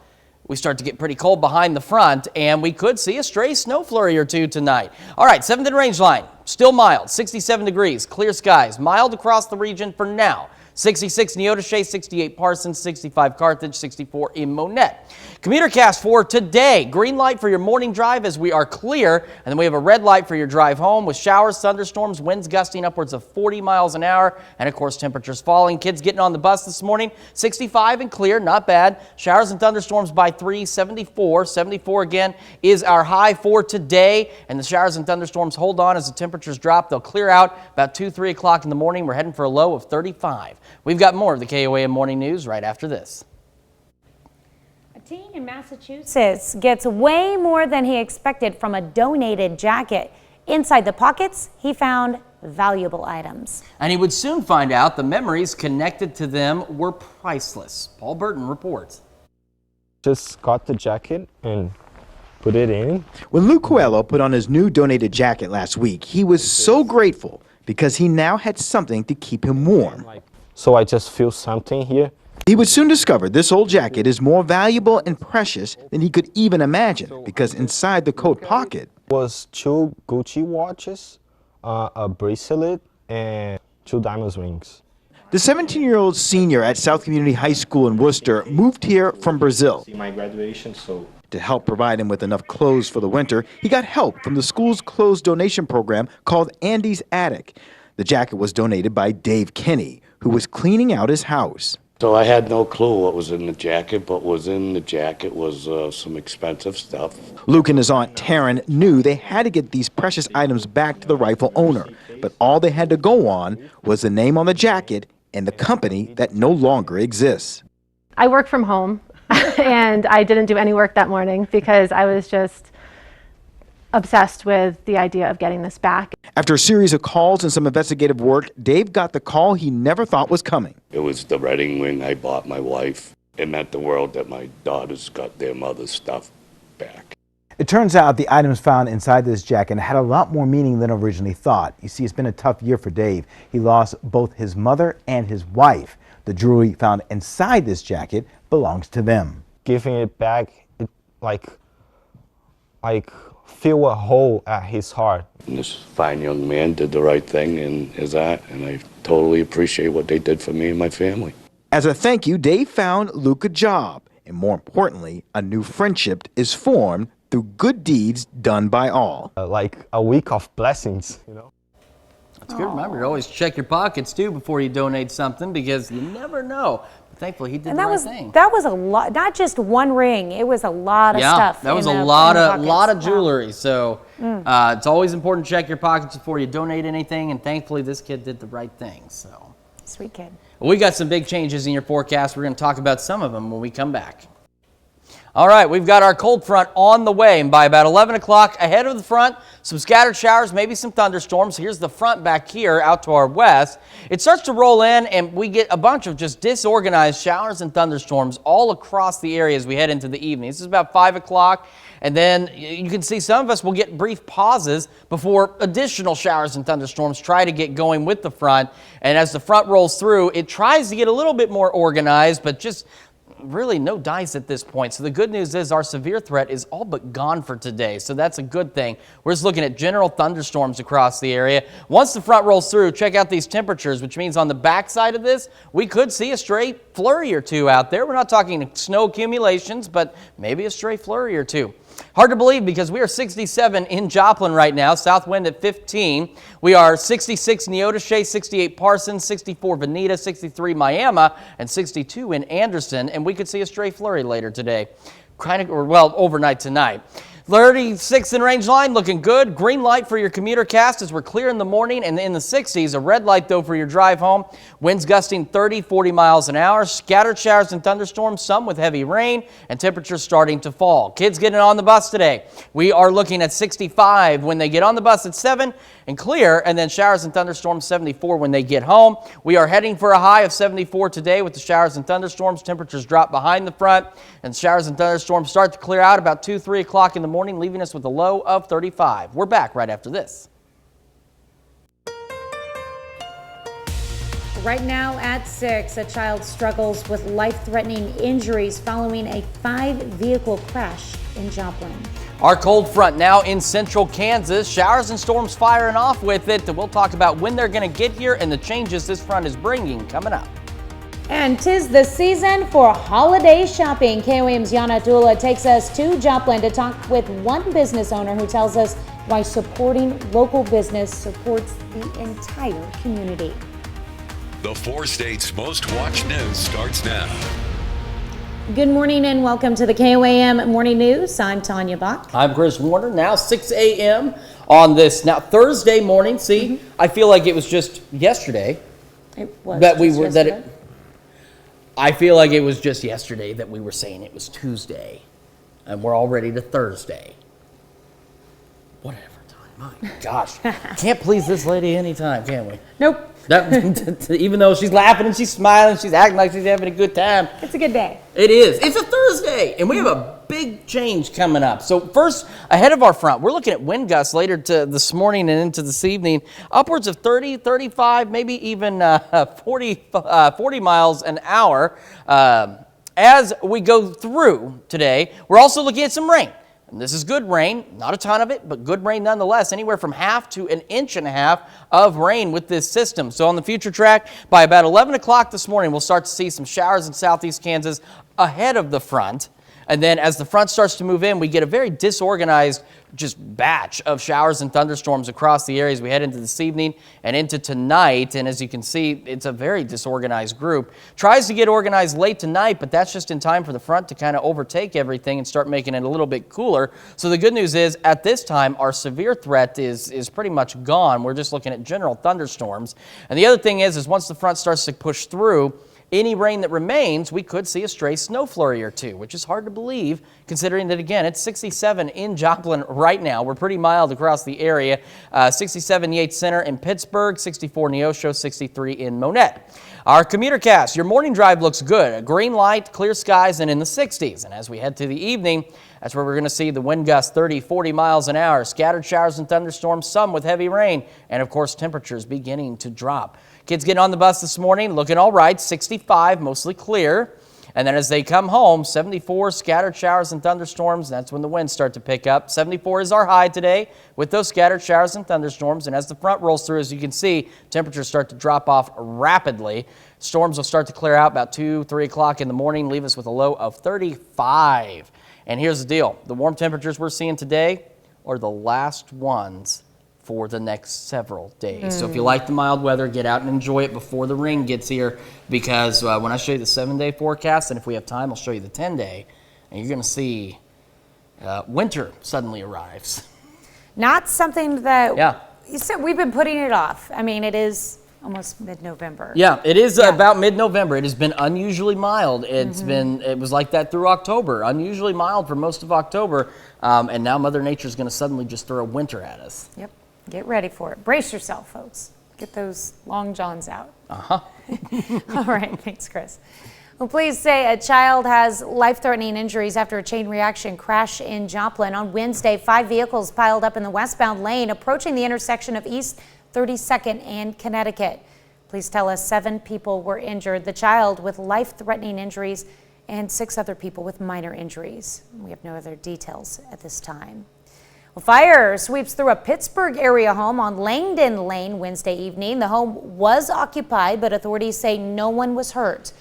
B: we start to get pretty cold behind the front, and we could see a stray snow flurry or two tonight. All right, 7th and Range line, still mild, 67 degrees, clear skies, mild across the region for now. 66 Neodesha, 68 Parsons, 65 Carthage, 64 in Monette. Commutercast for today. Green light for your morning drive as we are clear, and then we have a red light for your drive home with showers, thunderstorms, winds gusting upwards of 40 miles an hour, and of course temperatures falling. Kids getting on the bus this morning, 65 and clear, not bad. Showers and thunderstorms by 3, 74. 74 again is our high for today, and the showers and thunderstorms hold on as the temperatures drop. They'll clear out about 2, 3 o'clock in the morning. We're heading for a low of 35. We've got more of the KOAM Morning News right after this.
A: A teen in Massachusetts gets way more than he expected from a donated jacket. Inside the pockets, he found valuable items.
B: And he would soon find out the memories connected to them were priceless. Paul Burton reports.
S: Just got the jacket and put it in.
T: When Luke Coelho put on his new donated jacket last week, he was so grateful because he now had something to keep him warm.
S: So I just feel something here.
T: He would soon discover this old jacket is more valuable and precious than he could even imagine, because inside the coat pocket
S: was 2 Gucci watches, a bracelet, and 2 diamond rings.
T: The 17-year-old senior at South Community High School in Worcester moved here from Brazil.
S: My graduation,
T: To help provide him with enough clothes for the winter, he got help from the school's clothes donation program called Andy's Attic. The jacket was donated by Dave Kinney, who was cleaning out his house.
U: So I had no clue what was in the jacket, but what was in the jacket was some expensive stuff.
T: Luke and his aunt Taryn knew they had to get these precious items back to the rightful owner, but all they had to go on was the name on the jacket and the company that no longer exists.
V: I work from home, and I didn't do any work that morning because I was just obsessed with the idea of getting this back.
T: After a series of calls and some investigative work, Dave got the call he never thought was coming.
U: It was the wedding ring I bought my wife. It meant the world that my daughters got their mother's stuff back.
T: It turns out the items found inside this jacket had a lot more meaning than originally thought. You see, it's been a tough year for Dave. He lost both his mother and his wife. The jewelry found inside this jacket belongs to them.
S: Giving it back, it like feel a hole at his heart.
U: And this fine young man did the right thing in his art, and I totally appreciate what they did for me and my family.
T: As a thank you, Dave found Luke a job, and more importantly, a new friendship is formed through good deeds done by all.
S: Like a week of blessings, you know.
B: That's good. Remember, always check your pockets too before you donate something, because you never know. But thankfully, he did the right thing.
A: That was a lot, not just one ring. It was a lot of stuff.
B: That was a lot of jewelry. So it's always important to check your pockets before you donate anything. And thankfully, this kid did the right thing. So
A: sweet kid.
B: Well, we got some big changes in your forecast. We're going to talk about some of them when we come back. All right, we've got our cold front on the way, and by about 11 o'clock ahead of the front, some scattered showers, maybe some thunderstorms. Here's the front back here out to our west. It starts to roll in, and we get a bunch of just disorganized showers and thunderstorms all across the area as we head into the evening. This is about 5 o'clock, and then you can see some of us will get brief pauses before additional showers and thunderstorms try to get going with the front. And as the front rolls through, it tries to get a little bit more organized, but just really no dice at this point. So the good news is our severe threat is all but gone for today. So that's a good thing. We're just looking at general thunderstorms across the area. Once the front rolls through, check out these temperatures, which means on the backside of this, we could see a stray flurry or two out there. We're not talking snow accumulations, but maybe a stray flurry or two. Hard to believe because we are 67 in Joplin right now, south wind at 15. We are 66 Neodesha, 68 Parsons, 64 Veneta, 63 Miami, and 62 in Anderson. And we could see a stray flurry later today, overnight tonight. 36 in range line, looking good. Green light for your commuter cast as we're clear in the morning and in the 60s. A red light, though, for your drive home. Winds gusting 30, 40 miles an hour. Scattered showers and thunderstorms, some with heavy rain, and temperatures starting to fall. Kids getting on the bus today. We are looking at 65 when they get on the bus at 7 and clear, and then showers and thunderstorms 74 when they get home. We are heading for a high of 74 today with the showers and thunderstorms. Temperatures drop behind the front, and showers and thunderstorms start to clear out about 2, 3 o'clock in the morning, leaving us with a low of 35. We're back right after this.
A: Right now at 6, a child struggles with life-threatening injuries following a 5-vehicle crash in Joplin.
B: Our cold front now in central Kansas. Showers and storms firing off with it. We'll talk about when they're going to get here and the changes this front is bringing coming up.
A: And 'tis the season for holiday shopping. KOAM's Yana Dula takes us to Joplin to talk with one business owner who tells us why supporting local business supports the entire community.
C: The 4 states' most watched news starts now.
A: Good morning and welcome to the KOAM Morning News. I'm Tanya Bach.
B: I'm Chris Warner. Now 6 a.m. on this now Thursday morning. See, I feel like it was just yesterday
A: It was
B: that we
A: just
B: were
A: yesterday.
B: I feel like it was just yesterday that we were saying it was Tuesday, and we're already to Thursday. Whatever time. My gosh, can't please this lady anytime, can we?
A: Nope.
B: Even though she's laughing and she's smiling, she's acting like she's having a good time.
A: It's a good day.
B: It is. It's a Thursday, and we have a big change coming up. So first, ahead of our front, we're looking at wind gusts later to this morning and into this evening, upwards of 30, 35, maybe even 40 miles an hour. As we go through today, we're also looking at some rain. And this is good rain, not a ton of it, but good rain nonetheless, anywhere from 1/2 to 1.5 inches of rain with this system. So on the future track, by about 11 o'clock this morning, we'll start to see some showers in southeast Kansas ahead of the front. And then as the front starts to move in, we get a very disorganized just batch of showers and thunderstorms across the areas we head into this evening and into tonight. And as you can see, it's a very disorganized group. Tries to get organized late tonight, but that's just in time for the front to kind of overtake everything and start making it a little bit cooler. So the good news is at this time, our severe threat is pretty much gone. We're just looking at general thunderstorms. And the other thing is once the front starts to push through, any rain that remains, we could see a stray snow flurry or two, which is hard to believe considering that, again, it's 67 in Joplin right now. We're pretty mild across the area. 67 Yates Center in Pittsburgh, 64 Neosho, 63 in Monette. Our commuter cast, your morning drive looks good. A green light, clear skies, and in the 60s. And as we head to the evening, that's where we're going to see the wind gusts 30, 40 miles an hour, scattered showers and thunderstorms, some with heavy rain, and of course temperatures beginning to drop. Kids getting on the bus this morning, looking all right, 65, mostly clear. And then as they come home, 74, scattered showers and thunderstorms. That's when the winds start to pick up. 74 is our high today with those scattered showers and thunderstorms. And as the front rolls through, as you can see, temperatures start to drop off rapidly. Storms will start to clear out about 2, 3 o'clock in the morning, leave us with a low of 35. And here's the deal. The warm temperatures we're seeing today are the last ones for the next several days. So if you like the mild weather, get out and enjoy it before the rain gets here, because when I show you the 7-day forecast, and if we have time, I'll show you the 10-day, and you're going to see winter suddenly arrives.
A: Not something that you said we've been putting it off. I mean, it is almost mid-November.
B: Yeah, it is about mid-November. It has been unusually mild. It was like that through October, unusually mild for most of October. And now Mother Nature is going to suddenly just throw winter at us.
A: Yep, get ready for it. Brace yourself, folks. Get those long johns out.
B: Uh-huh.
A: All right, thanks, Chris. Well, police say a child has life-threatening injuries after a chain reaction crash in Joplin. On Wednesday, 5 vehicles piled up in the westbound lane approaching the intersection of East 32nd and Connecticut. Police tell us 7 people were injured, the child with life-threatening injuries and 6 other people with minor injuries. We have no other details at this time. Well, fire sweeps through a Pittsburgh area home on Langdon Lane Wednesday evening. The home was occupied, but authorities say no one was hurt.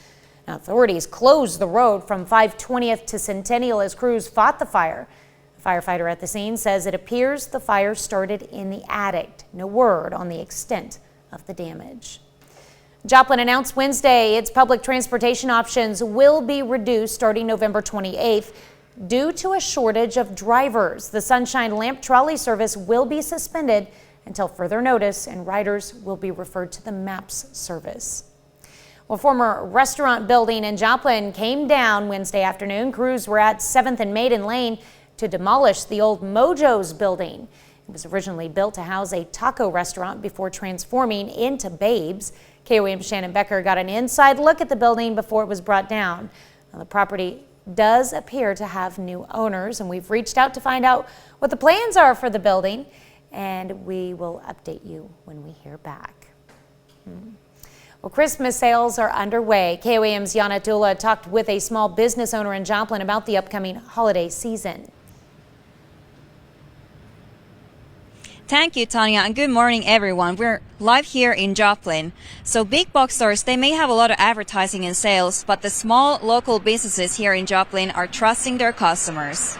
A: Now, authorities closed the road from 520th to Centennial as crews fought the fire. A firefighter at the scene says it appears the fire started in the attic. No word on the extent of the damage. Joplin announced Wednesday its public transportation options will be reduced starting November 28th due to a shortage of drivers. The Sunshine Lamp Trolley service will be suspended until further notice, and riders will be referred to the MAPS service. Well, former restaurant building in Joplin came down Wednesday afternoon. Crews were at 7th and Maiden Lane to demolish the old Mojo's building. It was originally built to house a taco restaurant before transforming into Babe's. KOAM's Shannon Becker got an inside look at the building before it was brought down. Now, the property does appear to have new owners, and we've reached out to find out what the plans are for the building, and we will update you when we hear back. Well, Christmas sales are underway. KOAM's Yana Tula talked with a small business owner in Joplin about the upcoming holiday season.
D: Thank you, Tanya, and good morning, everyone. We're live here in Joplin. So big box stores, they may have a lot of advertising and sales, but the small local businesses here in Joplin are trusting their customers.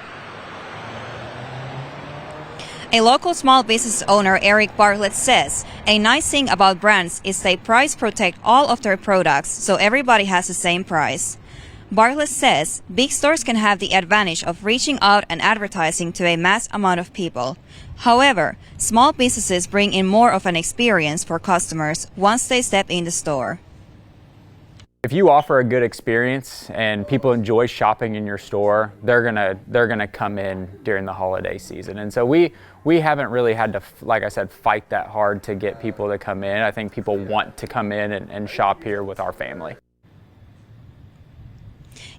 D: A local small business owner, Eric Bartlett, says a nice thing about brands is they price protect all of their products, so everybody has the same price. Bartlett says big stores can have the advantage of reaching out and advertising to a mass amount of people. However, small businesses bring in more of an experience for customers once they step in the store.
E: If you offer a good experience and people enjoy shopping in your store, they're gonna come in during the holiday season. And so we haven't really had to, like I said, fight that hard to get people to come in. I think people want to come in and shop here with our family.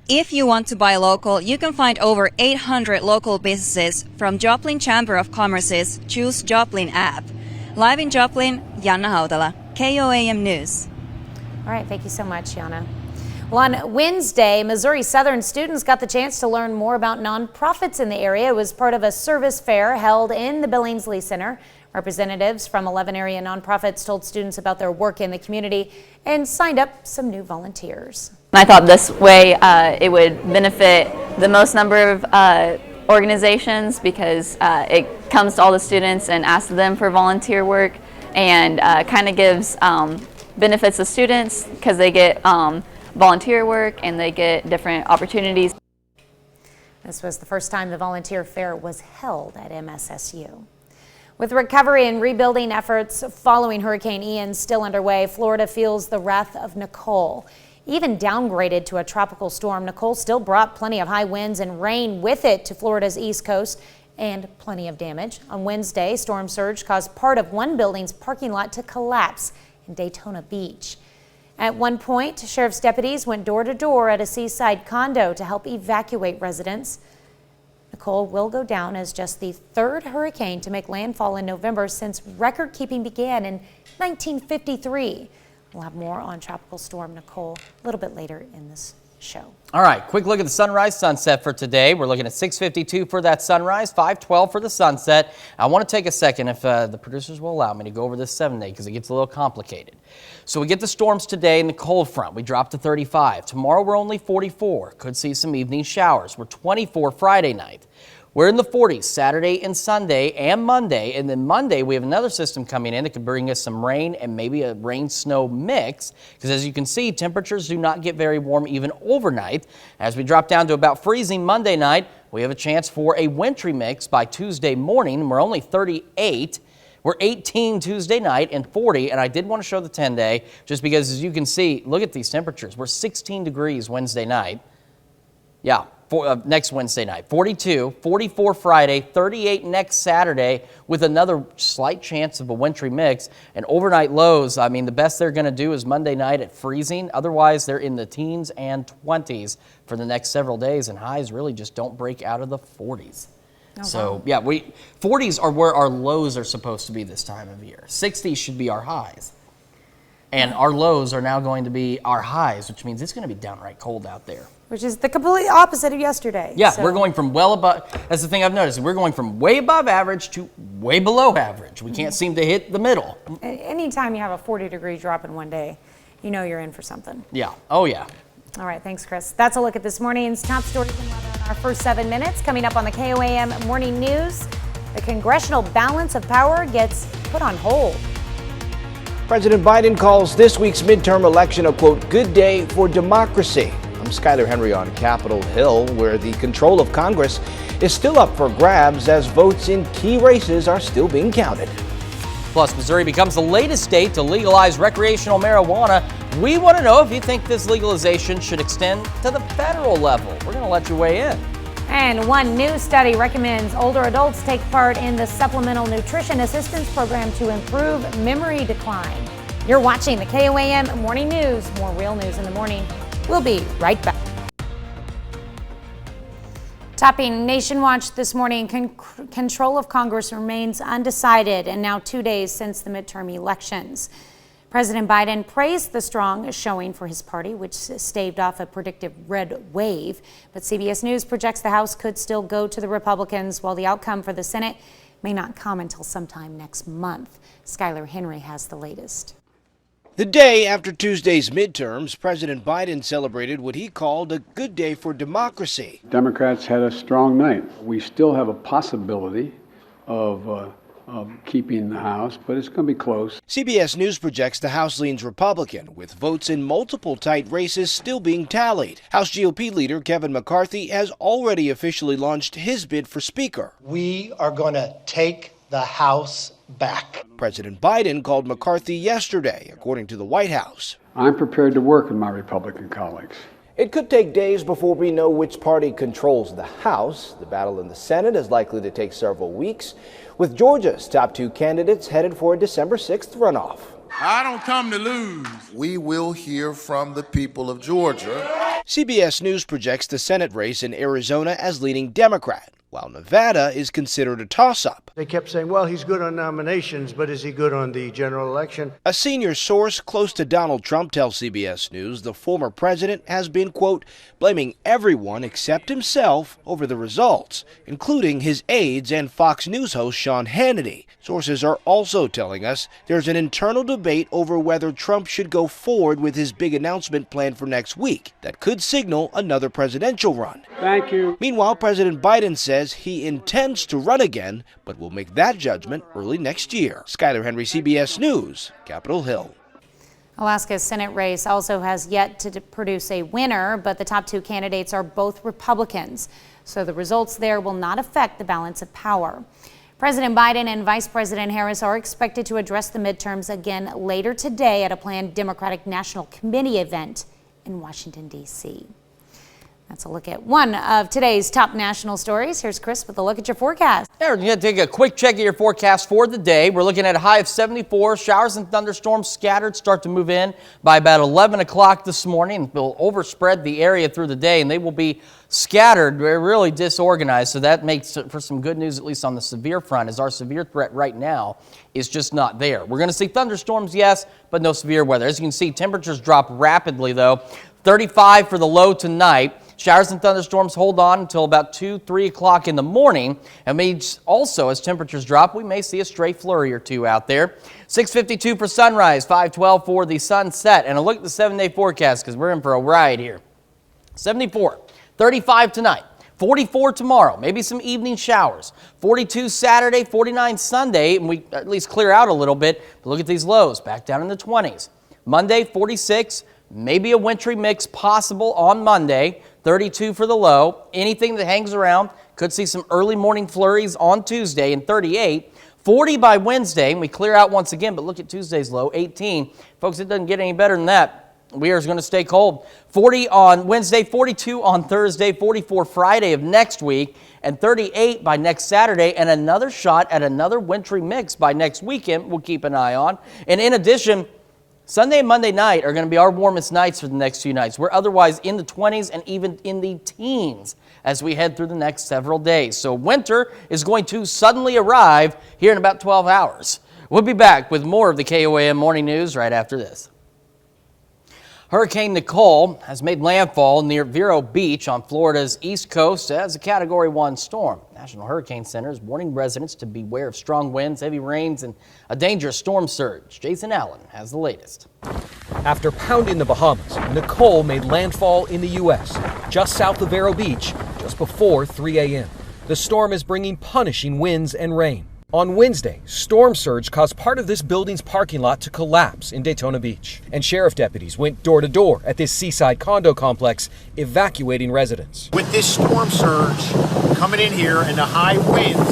D: If you want to buy local, you can find over 800 local businesses from Joplin Chamber of Commerce's Choose Joplin app. Live in Joplin, Janna Hautala, KOAM News.
A: All right, thank you so much, Yana. Well, on Wednesday, Missouri Southern students got the chance to learn more about nonprofits in the area. It was part of a service fair held in the Billingsley Center. Representatives from 11 area nonprofits told students about their work in the community and signed up some new volunteers.
H: I thought this way it would benefit the most number of organizations because it comes to all the students and asks them for volunteer work, and kind of gives benefits the students because they get volunteer work and they get different opportunities.
A: This was the first time the volunteer fair was held at MSSU. With recovery and rebuilding efforts following Hurricane Ian still underway, Florida feels the wrath of Nicole. Even downgraded to a tropical storm, Nicole still brought plenty of high winds and rain with it to Florida's east coast and plenty of damage. On Wednesday, storm surge caused part of one building's parking lot to collapse in Daytona Beach. At one point, sheriff's deputies went door to door at a seaside condo to help evacuate residents. Nicole will go down as just the third hurricane to make landfall in November since record-keeping began in 1953. We'll have more on Tropical Storm Nicole a little bit later in this show.
B: All right, quick look at the sunrise sunset for today. We're looking at 6:52 for that sunrise, 5:12 for the sunset. I want to take a second, if the producers will allow me, to go over this 7-day because it gets a little complicated. So we get the storms today in the cold front. We drop to 35. Tomorrow we're only 44. Could see some evening showers. We're 24 Friday night. We're in the 40s Saturday and Sunday and Monday. And then Monday, we have another system coming in that could bring us some rain and maybe a rain-snow mix. Because as you can see, temperatures do not get very warm even overnight. As we drop down to about freezing Monday night, we have a chance for a wintry mix by Tuesday morning. We're only 38. We're 18 Tuesday night and 40, and I did want to show the 10-day just because, as you can see, look at these temperatures. We're 16 degrees Wednesday night. Yeah, next Wednesday night. 42, 44 Friday, 38 next Saturday with another slight chance of a wintry mix. And overnight lows, I mean, the best they're going to do is Monday night at freezing. Otherwise, they're in the teens and 20s for the next several days, and highs really just don't break out of the 40s. So, yeah, 40s are where our lows are supposed to be this time of year. 60s should be our highs. And our lows are now going to be our highs, which means it's going to be downright cold out there.
A: Which is the complete opposite of yesterday.
B: Yeah, so we're going from well above, that's the thing I've noticed, we're going from way above average to way below average. We can't seem to hit the middle.
A: Anytime you have a 40-degree drop in one day, you know you're in for something.
B: Yeah, oh yeah.
A: All right, thanks, Chris. That's a look at this morning's top stories and weather in our first 7 minutes. Coming up on the KOAM Morning News, the congressional balance of power gets put on hold.
I: President Biden calls this week's midterm election a, quote, good day for democracy. I'm Skyler Henry on Capitol Hill, where the control of Congress is still up for grabs as votes in key races are still being counted.
B: Plus, Missouri becomes the latest state to legalize recreational marijuana. We want to know if you think this legalization should extend to the federal level. We're going to let you weigh in.
A: And one new study recommends older adults take part in the Supplemental Nutrition Assistance Program to improve memory decline. You're watching the KOAM Morning News. More real news in the morning. We'll be right back. Topping Nation Watch this morning, control of Congress remains undecided, and now 2 days since the midterm elections. President Biden praised the strong showing for his party, which staved off a predictive red wave. But CBS News projects the House could still go to the Republicans, while the outcome for the Senate may not come until sometime next month. Skyler Henry has the latest.
I: The day after Tuesday's midterms, President Biden celebrated what he called a good day for democracy.
J: Democrats had a strong night. We still have a possibility of keeping the House, but it's going to be close.
I: CBS News projects the House leans Republican, with votes in multiple tight races still being tallied. House GOP leader Kevin McCarthy has already officially launched his bid for Speaker.
W: We are going to take the House back.
I: President Biden called McCarthy yesterday, according to the White House.
J: I'm prepared to work with my Republican colleagues.
I: It could take days before we know which party controls the House. The battle in the Senate is likely to take several weeks, with Georgia's top two candidates headed for a December 6th runoff.
X: I don't come to lose. We will hear from the people of Georgia.
I: CBS News projects the Senate race in Arizona as leaning Democrat, while Nevada is considered a toss-up.
Y: They kept saying, well, he's good on nominations, but is he good on the general election?
I: A senior source close to Donald Trump tells CBS News the former president has been, quote, blaming everyone except himself over the results, including his aides and Fox News host Sean Hannity. Sources are also telling us there's an internal debate over whether Trump should go forward with his big announcement planned for next week that could signal another presidential run.
J: Thank you.
I: Meanwhile, President Biden says he intends to run again, but will make that judgment early next year. Skyler Henry, CBS News, Capitol Hill.
A: Alaska's Senate race also has yet to produce a winner, but the top two candidates are both Republicans, so the results there will not affect the balance of power. President Biden and Vice President Harris are expected to address the midterms again later today at a planned Democratic National Committee event in Washington, D.C. That's a look at one of today's top national stories. Here's Chris with a look at your forecast.
B: Yeah, we're going to take a quick check of your forecast for the day. We're looking at a high of 74. Showers and thunderstorms scattered start to move in by about 11 o'clock this morning. They'll overspread the area through the day, and they will be scattered, really disorganized. So that makes for some good news, at least on the severe front, as our severe threat right now is just not there. We're going to see thunderstorms, yes, but no severe weather. As you can see, temperatures drop rapidly, though. 35 for the low tonight. Showers and thunderstorms hold on until about 2, 3 o'clock in the morning. And means also, as temperatures drop, we may see a stray flurry or two out there. 6:52 for sunrise, 5:12 for the sunset. And a look at the 7-day forecast because we're in for a ride here. 74, 35 tonight, 44 tomorrow, maybe some evening showers. 42 Saturday, 49 Sunday, and we at least clear out a little bit. But look at these lows, back down in the 20s. Monday, 46. Maybe a wintry mix possible on Monday, 32 for the low. Anything that hangs around, could see some early morning flurries on Tuesday, and 38. 40 by Wednesday, and we clear out once again, but look at Tuesday's low, 18. Folks, it doesn't get any better than that. We are going to stay cold. 40 on Wednesday, 42 on Thursday, 44 Friday of next week, and 38 by next Saturday, and another shot at another wintry mix by next weekend we'll keep an eye on. And in addition, Sunday and Monday night are going to be our warmest nights for the next few nights. We're otherwise in the 20s and even in the teens as we head through the next several days. So winter is going to suddenly arrive here in about 12 hours. We'll be back with more of the KOAM Morning News right after this. Hurricane Nicole has made landfall near Vero Beach on Florida's east coast as a Category 1 storm. National Hurricane Center is warning residents to beware of strong winds, heavy rains, and a dangerous storm surge. Jason Allen has the latest.
G: After pounding the Bahamas, Nicole made landfall in the U.S., just south of Vero Beach, just before 3 a.m. The storm is bringing punishing winds and rain. On Wednesday, storm surge caused part of this building's parking lot to collapse in Daytona Beach, and sheriff deputies went door to door at this seaside condo complex, evacuating residents.
K: With this storm surge coming in here and the high winds,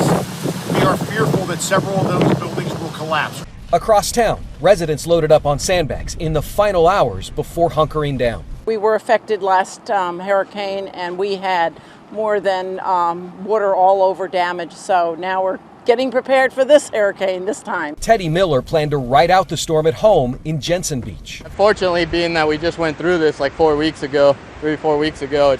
K: we are fearful that several of those buildings will collapse.
G: Across town, residents loaded up on sandbags in the final hours before hunkering down.
L: We were affected last hurricane, and we had more than water all over damage, so now we're getting prepared for this hurricane this time.
G: Teddy Miller planned to ride out the storm at home in Jensen Beach.
M: Unfortunately, being that we just went through this like 4 weeks ago, 3-4 weeks ago,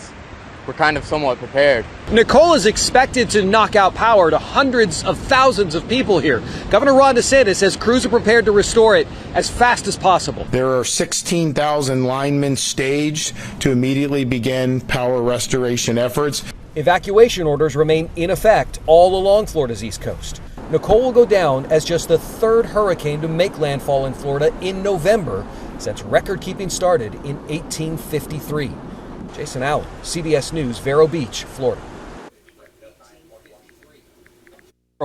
M: we're kind of somewhat prepared.
G: Nicole is expected to knock out power to hundreds of thousands of people here. Governor Ron DeSantis says crews are prepared to restore it as fast as possible.
O: There are 16,000 linemen staged to immediately begin power restoration efforts.
G: Evacuation orders remain in effect all along Florida's east coast. Nicole will go down as just the third hurricane to make landfall in Florida in November since record-keeping started in 1853. Jason Allen, CBS News, Vero Beach, Florida.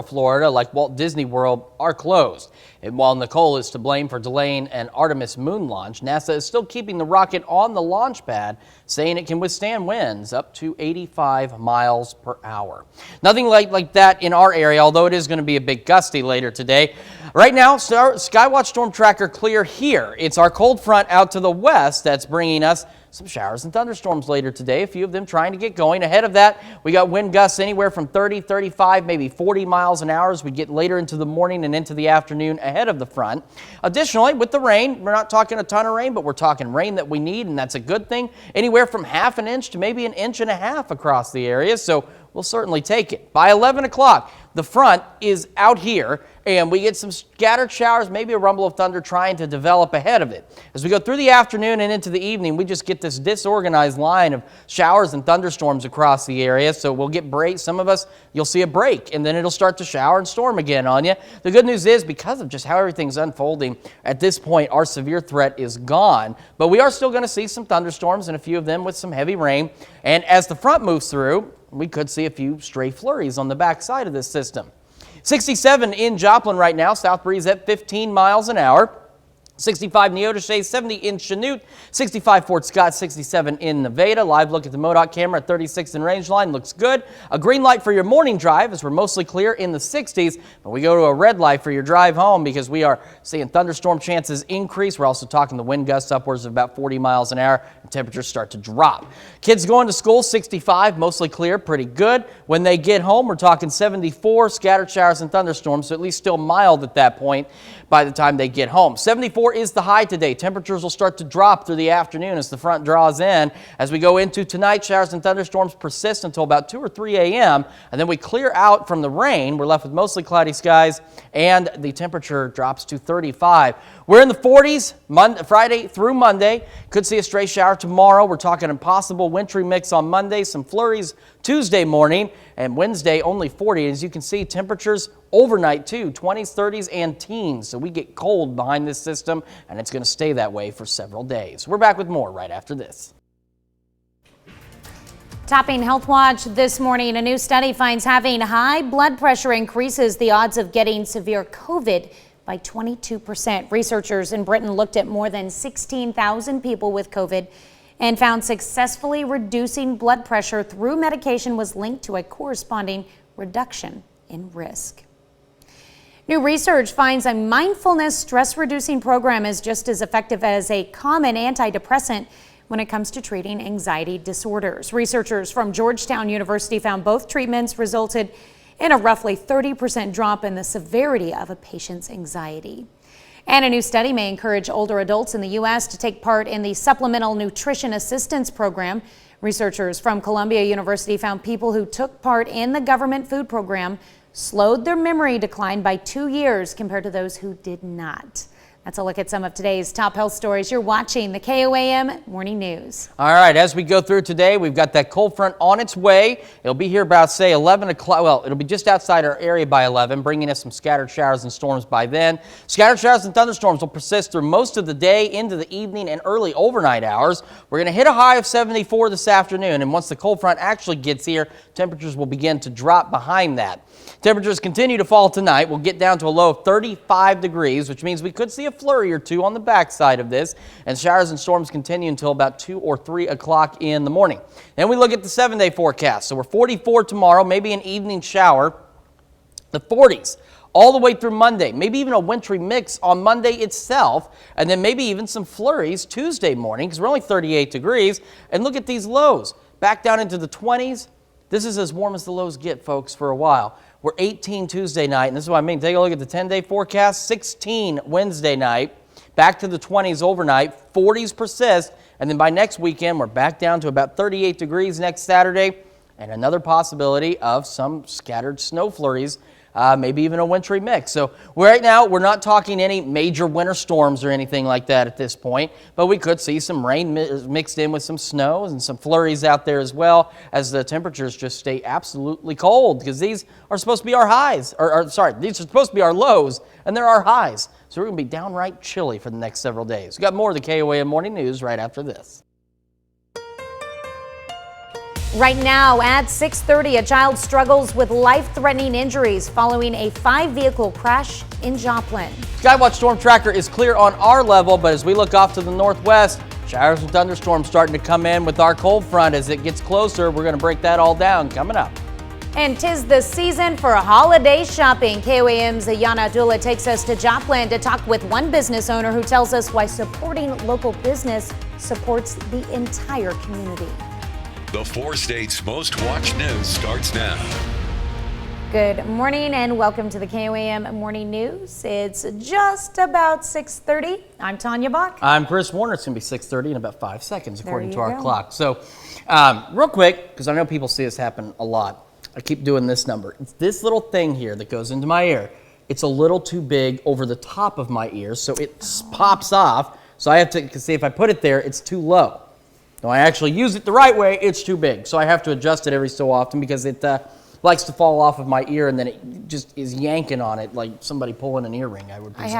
B: Florida, like Walt Disney World, are closed. And while Nicole is to blame for delaying an Artemis moon launch, NASA is still keeping the rocket on the launch pad, saying it can withstand winds up to 85 miles per hour. Nothing like that in our area, although it is going to be a bit gusty later today. Right now, Skywatch Storm Tracker clear here. It's our cold front out to the west that's bringing us some showers and thunderstorms later today, a few of them trying to get going. Ahead of that, we got wind gusts anywhere from 30, 35, maybe 40 miles an hour as we get later into the morning and into the afternoon ahead of the front. Additionally, with the rain, we're not talking a ton of rain, but we're talking rain that we need, and that's a good thing. Anywhere from half an inch to maybe an inch and a half across the area, so we'll certainly take it. By 11 o'clock, the front is out here, and we get some scattered showers, maybe a rumble of thunder trying to develop ahead of it. As we go through the afternoon and into the evening, we just get this disorganized line of showers and thunderstorms across the area. So we'll get breaks. Some of us, you'll see a break, and then it'll start to shower and storm again on you. The good news is, because of just how everything's unfolding, at this point, our severe threat is gone. But we are still going to see some thunderstorms, and a few of them with some heavy rain. And as the front moves through, we could see a few stray flurries on the back side of this system. 67 in Joplin right now, south breeze at 15 miles an hour. 65 Neodesha, 70 in Chanute, 65 Fort Scott, 67 in Nevada. Live look at the MoDOT camera at 36 in Rangeline. Looks good. A green light for your morning drive as we're mostly clear in the 60s. But we go to a red light for your drive home because we are seeing thunderstorm chances increase. We're also talking the wind gusts upwards of about 40 miles an hour. And temperatures start to drop. Kids going to school, 65, mostly clear, pretty good. When they get home, we're talking 74, scattered showers and thunderstorms, so at least still mild at that point by the time they get home. 74 is the high today. Temperatures will start to drop through the afternoon as the front draws in. As we go into tonight, showers and thunderstorms persist until about 2 or 3 a.m. And then we clear out from the rain. We're left with mostly cloudy skies, and the temperature drops to 35. We're in the 40s Friday through Monday. Could see a stray shower tomorrow. We're talking a possible wintry mix on Monday, some flurries Tuesday morning, and Wednesday only 40. As you can see, temperatures overnight too, 20s, 30s, and teens. So we get cold behind this system, and it's going to stay that way for several days. We're back with more right after this.
A: Topping Health Watch this morning, a new study finds having high blood pressure increases the odds of getting severe COVID by 22%. Researchers in Britain looked at more than 16,000 people with COVID and found successfully reducing blood pressure through medication was linked to a corresponding reduction in risk. New research finds a mindfulness stress-reducing program is just as effective as a common antidepressant when it comes to treating anxiety disorders. Researchers from Georgetown University found both treatments resulted in a roughly 30% drop in the severity of a patient's anxiety. And a new study may encourage older adults in the U.S. to take part in the Supplemental Nutrition Assistance Program. Researchers from Columbia University found people who took part in the government food program slowed their memory decline by 2 years compared to those who did not. That's a look at some of today's top health stories. You're watching the KOAM Morning News.
B: All right, as we go through today, we've got that cold front on its way. It'll be here about, say, 11 o'clock. Well, it'll be just outside our area by 11, bringing us some scattered showers and storms by then. Scattered showers and thunderstorms will persist through most of the day into the evening and early overnight hours. We're going to hit a high of 74 this afternoon, and once the cold front actually gets here, temperatures will begin to drop behind that. Temperatures continue to fall tonight. We'll get down to a low of 35 degrees, which means we could see a flurry or two on the backside of this, and showers and storms continue until about 2 or 3 o'clock in the morning. Then we look at the 7-day forecast. So we're 44 tomorrow, maybe an evening shower. The 40s all the way through Monday, maybe even a wintry mix on Monday itself, and then maybe even some flurries Tuesday morning because we're only 38 degrees. And look at these lows, back down into the 20s. This is as warm as the lows get, folks, for a while. We're 18 Tuesday night, and this is what I mean. Take a look at the 10-day forecast. 16 Wednesday night, back to the 20s overnight. 40s persist, and then by next weekend, we're back down to about 38 degrees next Saturday, and another possibility of some scattered snow flurries, maybe even a wintry mix. So right now, we're not talking any major winter storms or anything like that at this point, but we could see some rain mixed in with some snow and some flurries out there as well as the temperatures just stay absolutely cold because these are supposed to be our highs, these are supposed to be our lows and they're our highs. So we're going to be downright chilly for the next several days. We've got more of the KOAM Morning News right after this.
A: Right now at 6:30, a child struggles with life-threatening injuries following a 5-vehicle crash in Joplin.
B: Skywatch Storm Tracker is clear on our level, but as we look off to the northwest, showers and thunderstorms starting to come in with our cold front. As it gets closer, we're going to break that all down coming up.
A: And 'tis the season for holiday shopping. KOAM's Ayana Abdullah takes us to Joplin to talk with one business owner who tells us why supporting local business supports the entire community.
C: The 4 states' most watched news starts now.
A: Good morning and welcome to the KOAM Morning News. It's just about 6:30. I'm Tanya Bach.
B: I'm Chris Warner. It's going to be 6:30 in about 5 seconds according to our
A: go.
B: clock. So real quick, because I know people see this happen a lot, I keep doing this number. It's this little thing here that goes into my ear. It's a little too big over the top of my ear, so it pops off. So I have to see if I put it there, it's too low. When I actually use it the right way, it's too big. So I have to adjust it every so often because it likes to fall off of my ear and then it just is yanking on it like somebody pulling an earring, I would presume.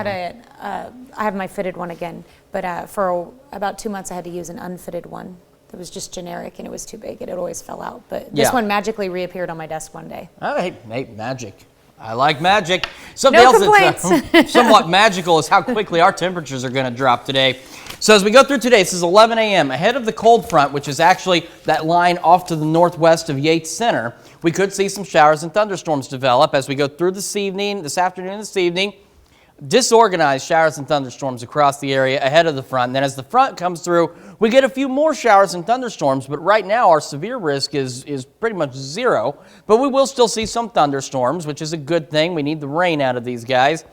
A: I have my fitted one again, but for about 2 months I had to use an unfitted one. It was just generic and it was too big and it always fell out. But this one magically reappeared on my desk one day.
B: Oh, hey, magic. I like magic. Something
A: No
B: else
A: complaints.
B: that's somewhat magical is how quickly our temperatures are going to drop today. So as we go through today, this is 11 a.m. Ahead of the cold front, which is actually that line off to the northwest of Yates Center, we could see some showers and thunderstorms develop as we go through this afternoon, this evening. Disorganized showers and thunderstorms across the area ahead of the front. And then as the front comes through, we get a few more showers and thunderstorms, but right now our severe risk is pretty much zero. But we will still see some thunderstorms, which is a good thing. We need the rain out of these guys.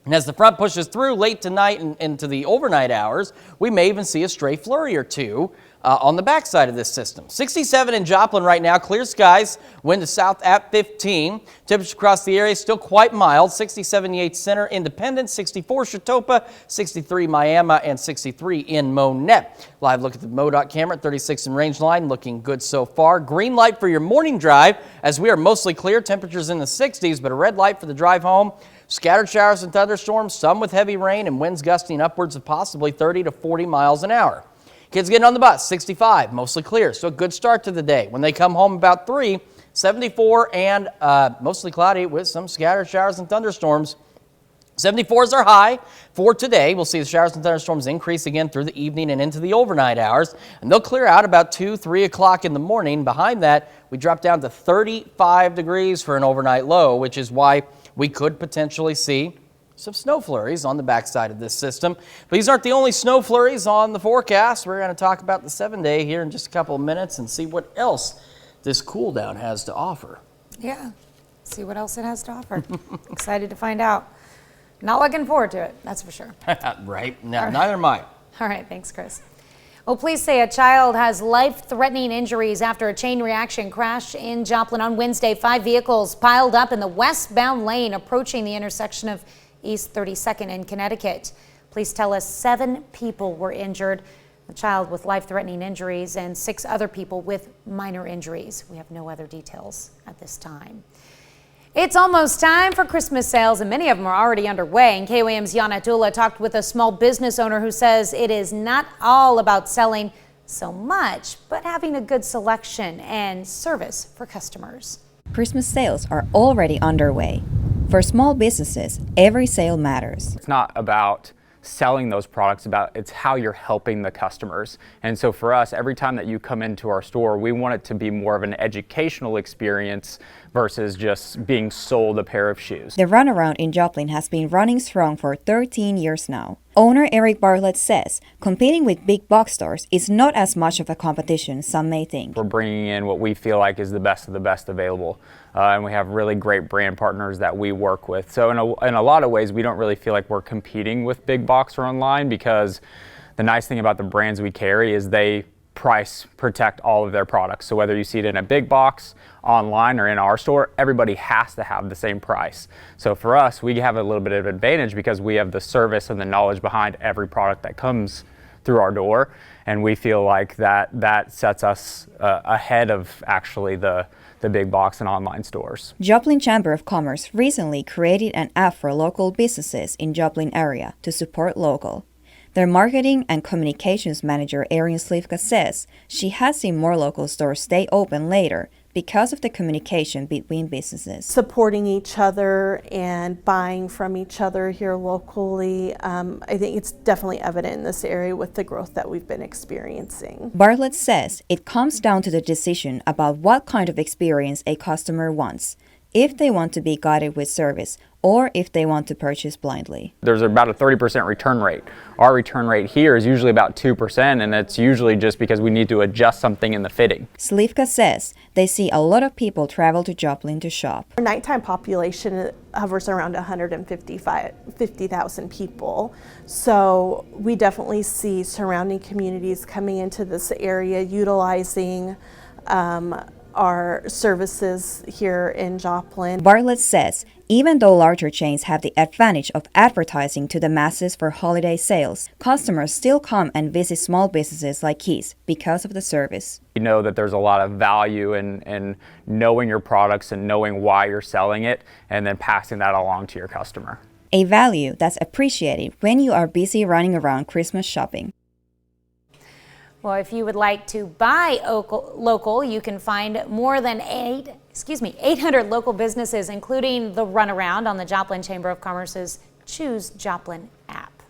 B: And as the front pushes through late tonight and into the overnight hours, we may even see a stray flurry or two on the backside of this system. 67 in Joplin right now, clear skies, wind to south at 15. Temperature across the area still quite mild. 67 Yates Center, Independence, 64 Chetopa, 63 Miami, and 63 in Monette. Live look at the MoDOT camera at 36 in Rangeline, looking good so far. Green light for your morning drive as we are mostly clear. Temperatures in the 60s, but a red light for the drive home. Scattered showers and thunderstorms, some with heavy rain and winds gusting upwards of possibly 30 to 40 miles an hour. Kids getting on the bus, 65, mostly clear, so a good start to the day. When they come home about 3, 74 and mostly cloudy with some scattered showers and thunderstorms. 74 is our high for today. We'll see the showers and thunderstorms increase again through the evening and into the overnight hours, and they'll clear out about 2, 3 o'clock in the morning. Behind that, we drop down to 35 degrees for an overnight low, which is why we could potentially see some snow flurries on the backside of this system. But these aren't the only snow flurries on the forecast. We're going to talk about the 7-day here in just a couple of minutes and see what else this cool down has to offer.
A: Yeah, see what else it has to offer. Excited to find out. Not looking forward to it, that's for sure.
B: Right? No, neither am I.
A: All right, thanks, Chris. Well, police say a child has life-threatening injuries after a chain reaction crash in Joplin on Wednesday. 5 vehicles piled up in the westbound lane approaching the intersection of East 32nd in Connecticut. Police tell us 7 people were injured, a child with life-threatening injuries and 6 other people with minor injuries. We have no other details at this time. It's almost time for Christmas sales, and many of them are already underway. And KOAM's Yana Tula talked with a small business owner who says it is not all about selling so much, but having a good selection and service for customers.
D: Christmas sales are already underway. For small businesses, every sale matters.
E: It's not about selling those products, it's how you're helping the customers. And so for us, every time that you come into our store, we want it to be more of an educational experience versus just being sold a pair of shoes.
D: The runaround in Joplin has been running strong for 13 years now. Owner Eric Bartlett says competing with big box stores is not as much of a competition some may think.
E: We're bringing in what we feel like is the best of the best available. And we have really great brand partners that we work with. So in a lot of ways, we don't really feel like we're competing with big box or online, because the nice thing about the brands we carry is they price protect all of their products. So whether you see it in a big box, online, or in our store, everybody has to have the same price. So for us, we have a little bit of advantage because we have the service and the knowledge behind every product that comes through our door, and we feel like that sets us ahead of actually the big box and online stores.
D: Joplin Chamber of Commerce recently created an app for local businesses in Joplin area to support local. Their marketing and communications manager, Erin Slivka, says she has seen more local stores stay open later because of the communication between businesses.
F: Supporting each other and buying from each other here locally, I think it's definitely evident in this area with the growth that we've been experiencing.
D: Bartlett says it comes down to the decision about what kind of experience a customer wants, if they want to be guided with service or if they want to purchase blindly.
E: There's about a 30% return rate. Our return rate here is usually about 2%, and it's usually just because we need to adjust something in the fitting.
D: Slivka says they see a lot of people travel to Joplin to shop.
F: Our nighttime population hovers around 150,000 people. So we definitely see surrounding communities coming into this area, utilizing our services here in Joplin.
D: Bartlett says even though larger chains have the advantage of advertising to the masses for holiday sales, customers still come and visit small businesses like his because of the service.
E: You know that there's a lot of value in knowing your products and knowing why you're selling it, and then passing that along to your customer.
D: A value that's appreciated when you are busy running around Christmas shopping.
A: Well, if you would like to buy local, you can find more than 800 local businesses, including the runaround on the Joplin Chamber of Commerce's Choose Joplin app.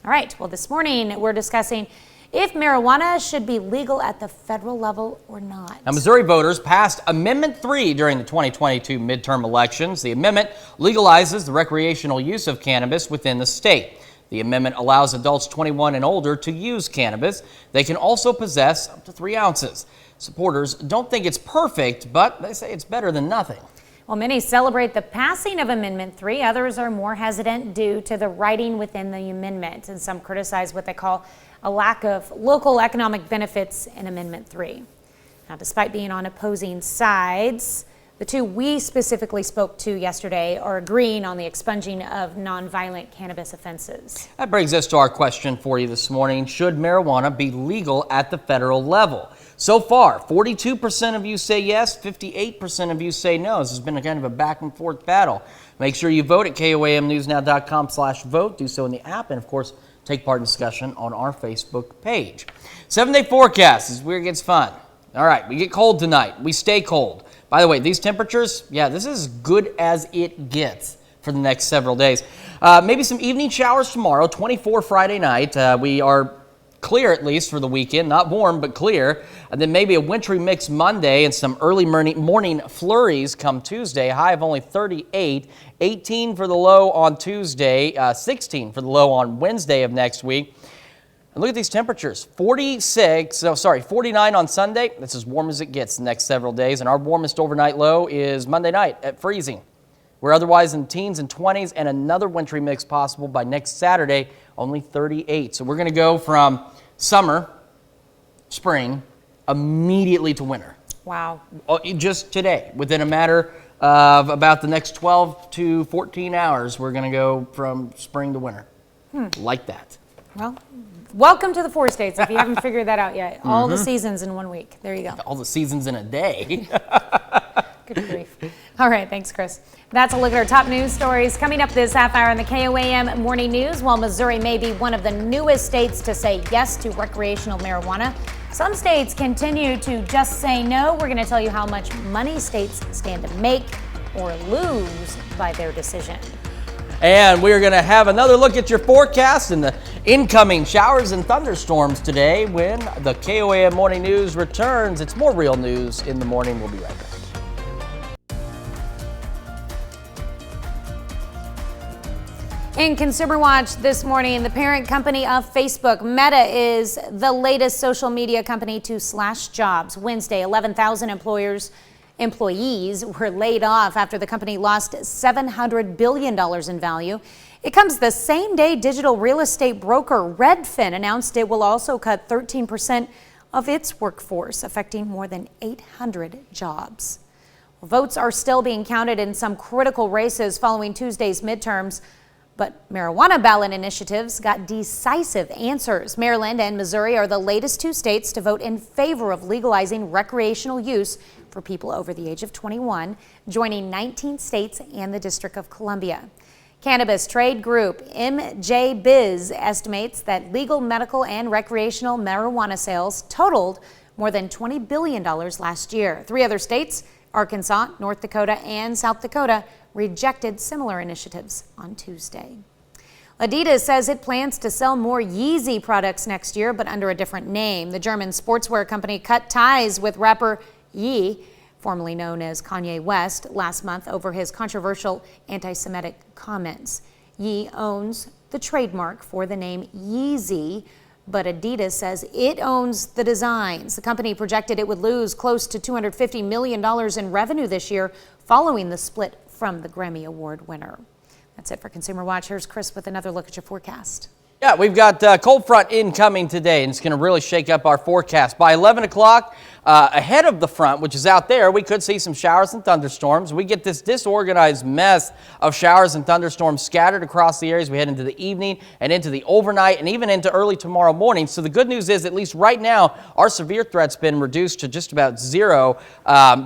A: All right, well, this morning we're discussing if marijuana should be legal at the federal level or not.
B: Now, Missouri voters passed Amendment 3 during the 2022 midterm elections. The amendment legalizes the recreational use of cannabis within the state. The amendment allows adults 21 and older to use cannabis. They can also possess up to 3 ounces. Supporters don't think it's perfect, but they say it's better than nothing.
A: While many celebrate the passing of Amendment 3, others are more hesitant due to the writing within the amendment, and some criticize what they call a lack of local economic benefits in Amendment 3. Now, despite being on opposing sides, the two we specifically spoke to yesterday are agreeing on the expunging of nonviolent cannabis offenses.
B: That brings us to our question for you this morning. Should marijuana be legal at the federal level? So far, 42% of you say yes, 58% of you say no. This has been a kind of a back and forth battle. Make sure you vote at KOAMnewsnow.com/vote. Do so in the app, and of course, take part in discussion on our Facebook page. 7-day forecast is where it gets fun. All right, we get cold tonight. We stay cold. By the way, these temperatures, yeah, this is as good as it gets for the next several days. Maybe some evening showers tomorrow, 24 Friday night. We are clear at least for the weekend, not warm, but clear. And then maybe a wintry mix Monday and some early morning flurries come Tuesday. High of only 38, 18 for the low on Tuesday, 16 for the low on Wednesday of next week. And look at these temperatures, 49 on Sunday. That's as warm as it gets the next several days. And our warmest overnight low is Monday night at freezing. We're otherwise in teens and 20s, and another wintry mix possible by next Saturday, only 38. So we're going to go from summer, spring, immediately to winter.
A: Wow.
B: Just today, within a matter of about the next 12 to 14 hours, we're going to go from spring to winter. Like that.
A: Well, welcome to the 4 states if you haven't figured that out yet. All the seasons in 1 week. There you go.
B: All the seasons in a day.
A: Good grief. All right, thanks, Chris. That's a look at our top news stories. Coming up this half hour in the KOAM Morning News, while Missouri may be one of the newest states to say yes to recreational marijuana, some states continue to just say no. We're going to tell you how much money states stand to make or lose by their decision.
B: And we're going to have another look at your forecast and the incoming showers and thunderstorms today when the KOAM Morning News returns. It's more real news in the morning. We'll be right back.
A: In Consumer Watch this morning, the parent company of Facebook, Meta, is the latest social media company to slash jobs. Wednesday, 11,000 employees were laid off after the company lost $700 billion in value. It comes the same day digital real estate broker Redfin announced it will also cut 13% of its workforce, affecting more than 800 jobs. Votes are still being counted in some critical races following Tuesday's midterms. But marijuana ballot initiatives got decisive answers. Maryland and Missouri are the latest 2 states to vote in favor of legalizing recreational use for people over the age of 21, joining 19 states and the District of Columbia. Cannabis trade group MJ Biz estimates that legal, medical, and recreational marijuana sales totaled more than $20 billion last year. 3 other states, Arkansas, North Dakota, and South Dakota, rejected similar initiatives on Tuesday. Adidas says it plans to sell more Yeezy products next year, but under a different name. The German sportswear company cut ties with rapper Ye, formerly known as Kanye West, last month over his controversial anti-Semitic comments. Ye owns the trademark for the name Yeezy, but Adidas says it owns the designs. The company projected it would lose close to $250 million in revenue this year following the split from the Grammy Award winner. That's it for Consumer Watch. Here's Chris with another look at your forecast.
B: Yeah, we've got cold front incoming today, and it's going to really shake up our forecast. By 11 o'clock, ahead of the front, which is out there, we could see some showers and thunderstorms. We get this disorganized mess of showers and thunderstorms scattered across the areas. We head into the evening and into the overnight and even into early tomorrow morning. So the good news is, at least right now, our severe threat's been reduced to just about zero,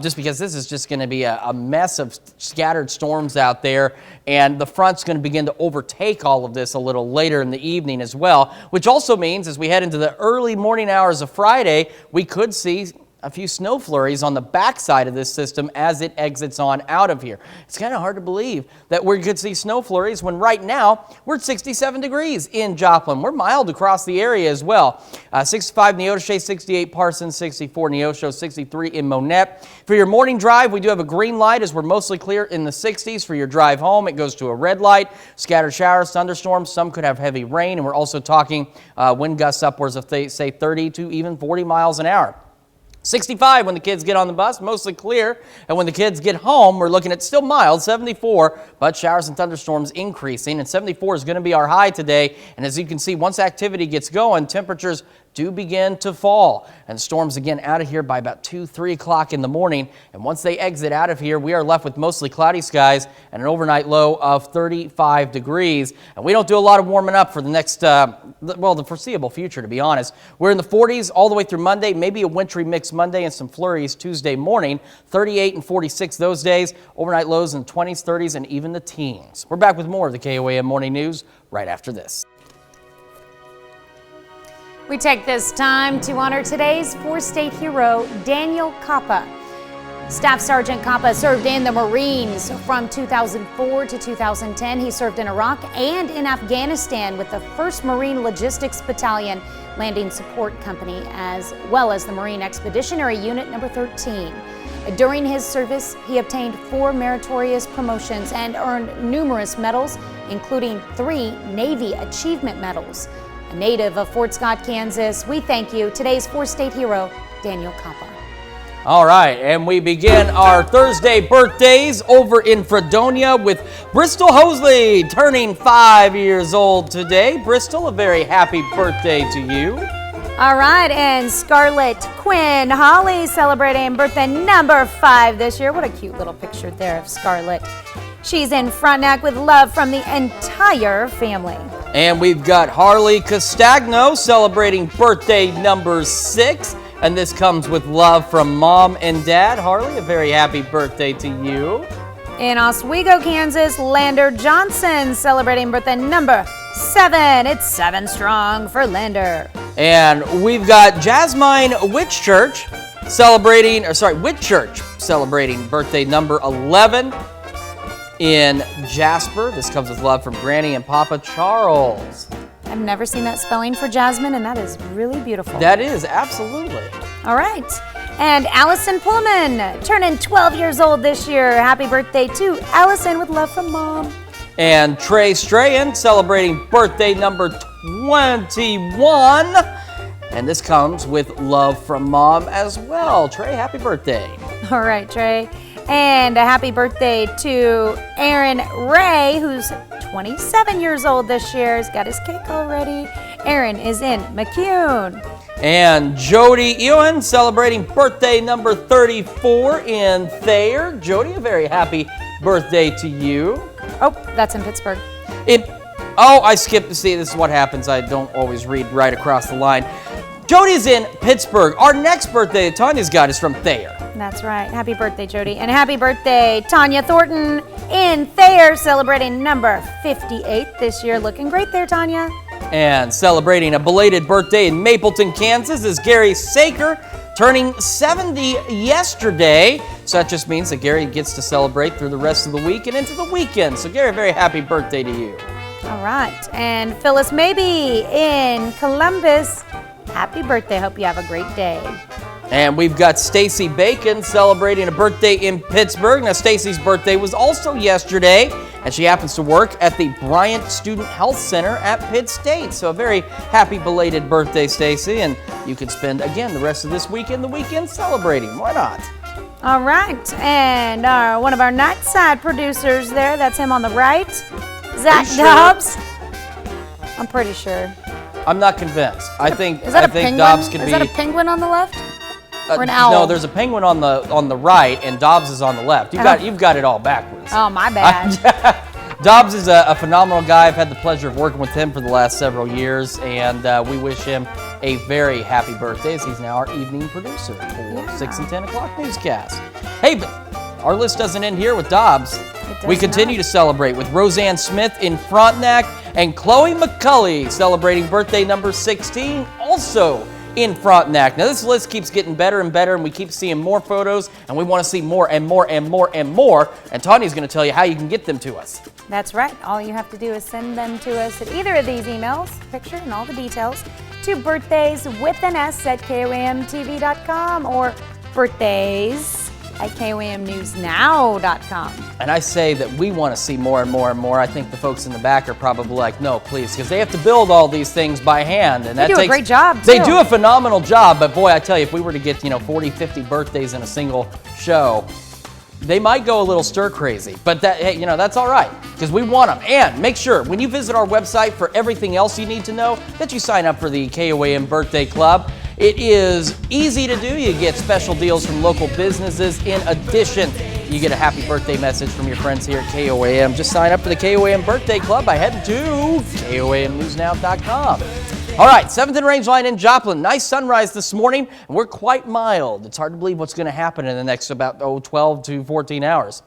B: just because this is just going to be a mess of scattered storms out there. And the front's going to begin to overtake all of this a little later in the evening as well, which also means as we head into the early morning hours of Friday, we could see a few snow flurries on the backside of this system as it exits on out of here. It's kind of hard to believe that we could see snow flurries when right now we're at 67 degrees in Joplin. We're mild across the area as well. 65 Neodesha, 68 Parsons, 64 Neosho, 63 in Monette. For your morning drive, we do have a green light as we're mostly clear in the 60s. For your drive home, it goes to a red light. Scattered showers, thunderstorms, some could have heavy rain, and we're also talking wind gusts upwards of, say, 30 to even 40 miles an hour. 65 when the kids get on the bus, mostly clear. And when the kids get home, we're looking at still mild, 74, but showers and thunderstorms increasing. And 74 is going to be our high today. And as you can see, once activity gets going, temperatures do begin to fall. And storms again out of here by about 2, 3 o'clock in the morning. And once they exit out of here, we are left with mostly cloudy skies and an overnight low of 35 degrees. And we don't do a lot of warming up for the next, the foreseeable future, to be honest. We're in the 40s all the way through Monday, maybe a wintry mix Monday and some flurries Tuesday morning. 38 and 46 those days. Overnight lows in the 20s, 30s, and even the teens. We're back with more of the KOAM Morning News right after this.
A: We take this time to honor today's 4-state hero, Daniel Kappa. Staff Sergeant Kappa served in the Marines from 2004 to 2010. He served in Iraq and in Afghanistan with the 1st Marine Logistics Battalion. Landing Support Company, as well as the Marine Expeditionary Unit number 13. During his service, he obtained 4 meritorious promotions and earned numerous medals, including 3 Navy Achievement Medals. A native of Fort Scott, Kansas, we thank you, today's 4-state hero, Daniel Kappa.
B: All right, and we begin our Thursday birthdays over in Fredonia with Bristol Hosley, turning 5 years old today. Bristol, a very happy birthday to you.
A: All right, and Scarlett Quinn Holly celebrating birthday number 5 this year. What a cute little picture there of Scarlett. She's in Frontenac with love from the entire family.
B: And we've got Harley Castagno celebrating birthday number 6. And this comes with love from Mom and Dad. Harley, a very happy birthday to you.
A: In Oswego, Kansas, Lander Johnson celebrating birthday number 7. It's 7 strong for Lander.
B: And we've got Jasmine Whitchurch celebrating birthday number 11 in Jasper. This comes with love from Granny and Papa Charles.
A: I've never seen that spelling for Jasmine, and that is really beautiful.
B: That is, absolutely.
A: All right. And Allison Pullman, turning 12 years old this year. Happy birthday to Allison with love from Mom.
B: And Trey Strahan celebrating birthday number 21. And this comes with love from Mom as well. Trey, happy birthday.
A: All right, Trey. And a happy birthday to Aaron Ray, who's 27 years old this year. He's got his cake already. Aaron is in McCune.
B: And Jody Ewan celebrating birthday number 34 in Thayer. Jody, a very happy birthday to you.
A: Oh, that's in Pittsburgh.
B: I skipped to see. This is what happens. I don't always read right across the line. Jody's in Pittsburgh. Our next birthday that Tanya's got is from Thayer.
A: That's right. Happy birthday, Jody. And happy birthday, Tanya Thornton in Thayer, celebrating number 58 this year. Looking great there, Tanya.
B: And celebrating a belated birthday in Mapleton, Kansas is Gary Saker, turning 70 yesterday. So that just means that Gary gets to celebrate through the rest of the week and into the weekend. So Gary, very happy birthday to you.
A: All right. And Phyllis Maybe in Columbus. Happy birthday. Hope you have a great day.
B: And we've got Stacy Bacon celebrating a birthday in Pittsburgh. Now, Stacy's birthday was also yesterday, and she happens to work at the Bryant Student Health Center at Pitt State. So a very happy belated birthday, Stacy, and you can spend, again, the rest of this weekend, the weekend celebrating. Why not?
A: All right. And one of our night side producers there, that's him on the right, Zach Dobbs. I'm pretty sure.
B: I'm not convinced. I think
A: penguin?
B: Dobbs can be.
A: Is that a penguin on the left? Or an owl?
B: No, there's a penguin on the right, and Dobbs is on the left. You've got it all backwards.
A: Oh, my bad.
B: Dobbs is a phenomenal guy. I've had the pleasure of working with him for the last several years, and we wish him a very happy birthday, as he's now our evening producer for 6 and 10 o'clock newscast. Hey, but our list doesn't end here with Dobbs. We continue to celebrate with Roseanne Smith in Frontenac and Chloe McCulley celebrating birthday number 16, also in Frontenac. Now, this list keeps getting better and better, and we keep seeing more photos, and we want to see more and more and more and more. And Tanya's going to tell you how you can get them to us.
A: That's right. All you have to do is send them to us at either of these emails, picture and all the details, to birthdays@KOAMTV.com or birthdays@KOAMNewsNow.com.
B: And I say that we want to see more and more and more. I think the folks in the back are probably like, no, please, because they have to build all these things by hand. And
A: they do a great job,
B: They do a phenomenal job, but boy, I tell you, if we were to get, 40, 50 birthdays in a single show, they might go a little stir crazy. But that's all right, because we want them. And make sure, when you visit our website for everything else you need to know, that you sign up for the KOAM Birthday Club. It is easy to do. You get special deals from local businesses. In addition, you get a happy birthday message from your friends here at KOAM. Just sign up for the KOAM Birthday Club by heading to KOAMNewsNow.com. All right, 7th and Rangeline in Joplin. Nice sunrise this morning, and we're quite mild. It's hard to believe what's going to happen in the next about 12 to 14 hours.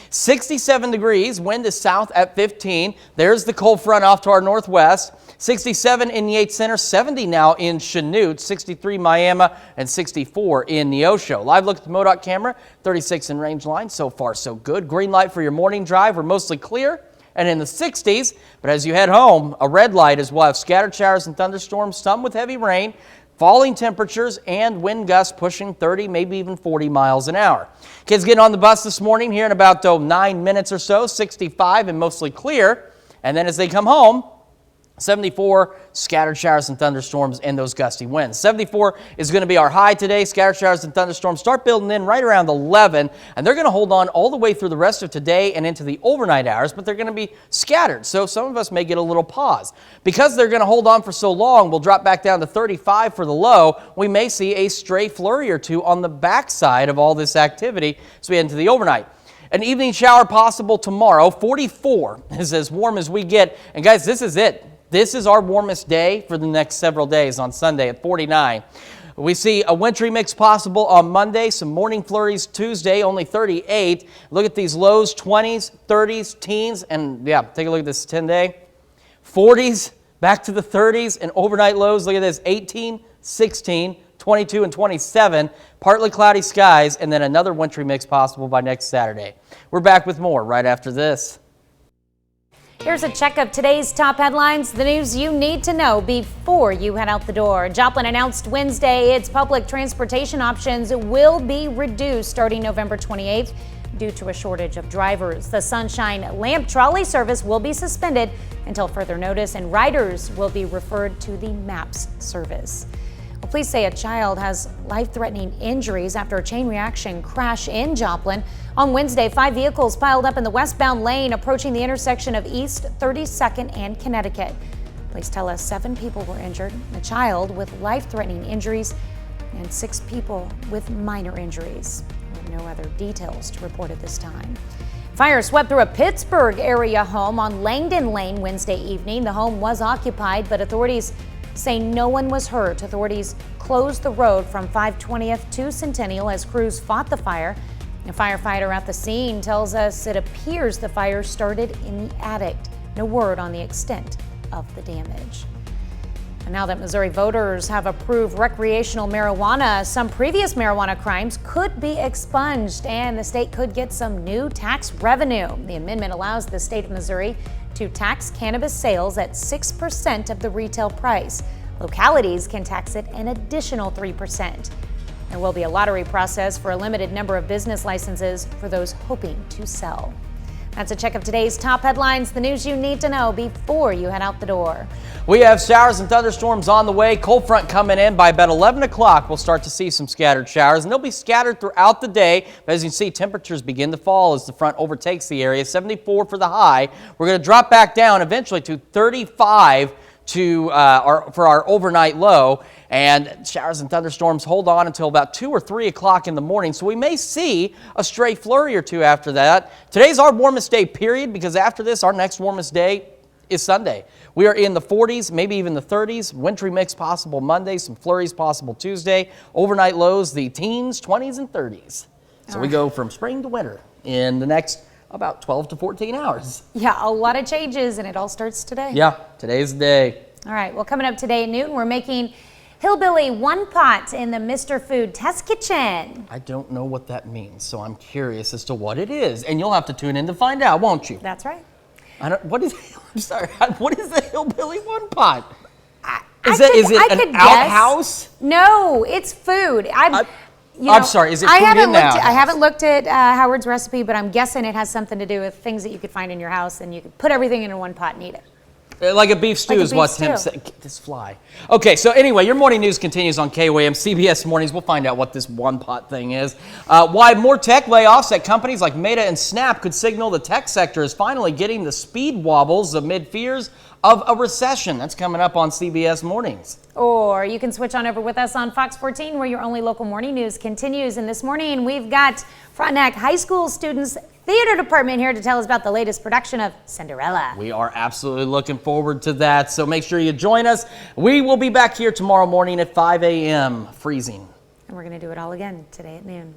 B: 67 degrees, wind is south at 15. There's the cold front off to our northwest. 67 in Yates Center, 70 now in Chanute, 63 Miami, and 64 in Neosho. Live look at the MoDOT camera, 36 in Rangeline. So far, so good. Green light for your morning drive. We're mostly clear and in the 60s. But as you head home, a red light as well. Scattered showers and thunderstorms, some with heavy rain, falling temperatures, and wind gusts pushing 30, maybe even 40 miles an hour. Kids getting on the bus this morning here in about 9 minutes or so, 65 and mostly clear. And then as they come home, 74, scattered showers and thunderstorms and those gusty winds. 74 is going to be our high today. Scattered showers and thunderstorms start building in right around 11, and they're going to hold on all the way through the rest of today and into the overnight hours, but they're going to be scattered. So some of us may get a little pause. Because they're going to hold on for so long, we'll drop back down to 35 for the low. We may see a stray flurry or two on the backside of all this activity as we head into the overnight. An evening shower possible tomorrow. 44 is as warm as we get. And guys, this is it. This is our warmest day for the next several days on Sunday at 49. We see a wintry mix possible on Monday, some morning flurries Tuesday, only 38. Look at these lows, 20s, 30s, teens, and yeah, take a look at this 10-day. 40s, back to the 30s, and overnight lows, look at this, 18, 16, 22, and 27. Partly cloudy skies, and then another wintry mix possible by next Saturday. We're back with more right after this.
A: Here's a check of today's top headlines, the news you need to know before you head out the door. Joplin announced Wednesday its public transportation options will be reduced starting November 28th due to a shortage of drivers. The Sunshine Lamp Trolley service will be suspended until further notice, and riders will be referred to the MAPS service. Well, police say a child has life-threatening injuries after a chain reaction crash in Joplin. On Wednesday, 5 vehicles piled up in the westbound lane approaching the intersection of East 32nd and Connecticut. Police tell us 7 people were injured, a child with life-threatening injuries, and 6 people with minor injuries. No other details to report at this time. Fire swept through a Pittsburgh area home on Langdon Lane Wednesday evening. The home was occupied, but authorities say no one was hurt. Authorities closed the road from 520th to Centennial as crews fought the fire. A firefighter at the scene tells us it appears the fire started in the attic. No word on the extent of the damage. And now that Missouri voters have approved recreational marijuana, some previous marijuana crimes could be expunged and the state could get some new tax revenue. The amendment allows the state of Missouri to tax cannabis sales at 6% of the retail price. Localities can tax it an additional 3%. There will be a lottery process for a limited number of business licenses for those hoping to sell. That's a check of today's top headlines, the news you need to know before you head out the door.
B: We have showers and thunderstorms on the way. Cold front coming in by about 11 o'clock. We'll start to see some scattered showers, and they'll be scattered throughout the day. But as you can see, temperatures begin to fall as the front overtakes the area. 74 for the high. We're going to drop back down eventually to 35 for our overnight low. And showers and thunderstorms hold on until about 2 or 3 o'clock in the morning. So we may see a stray flurry or two after that. Today's our warmest day, period, because after this, our next warmest day is Sunday. We are in the 40s, maybe even the 30s. Wintry mix possible Monday, some flurries possible Tuesday. Overnight lows, the teens, 20s, and 30s. So we go from spring to winter in the next about 12 to 14 hours.
A: Yeah, a lot of changes, and it all starts today.
B: Yeah, today's the day.
A: All right, well, coming up today at noon, we're making Hillbilly One Pot in the Mr. Food Test Kitchen.
B: I don't know what that means, so I'm curious as to what it is, and you'll have to tune in to find out, won't you?
A: That's right.
B: I'm sorry, what is the Hillbilly One Pot? Is it an outhouse?
A: No, it's food.
B: I'm sorry, is it food in the outhouse?
A: I haven't looked at Howard's recipe, but I'm guessing it has something to do with things that you could find in your house, and you could put everything in one pot and eat it.
B: Like a beef stew is what Tim said. Get this fly. Okay, so anyway, your morning news continues on KOAM, CBS Mornings. We'll find out what this one pot thing is. Why more tech layoffs at companies like Meta and Snap could signal the tech sector is finally getting the speed wobbles amid fears of a recession. That's coming up on CBS Mornings.
A: Or you can switch on over with us on Fox 14, where your only local morning news continues. And this morning, we've got Frontenac High School students theater department here to tell us about the latest production of Cinderella.
B: We are absolutely looking forward to that, so make sure you join us. We will be back here tomorrow morning at 5 a.m. freezing.
A: And we're going to do it all again today at noon.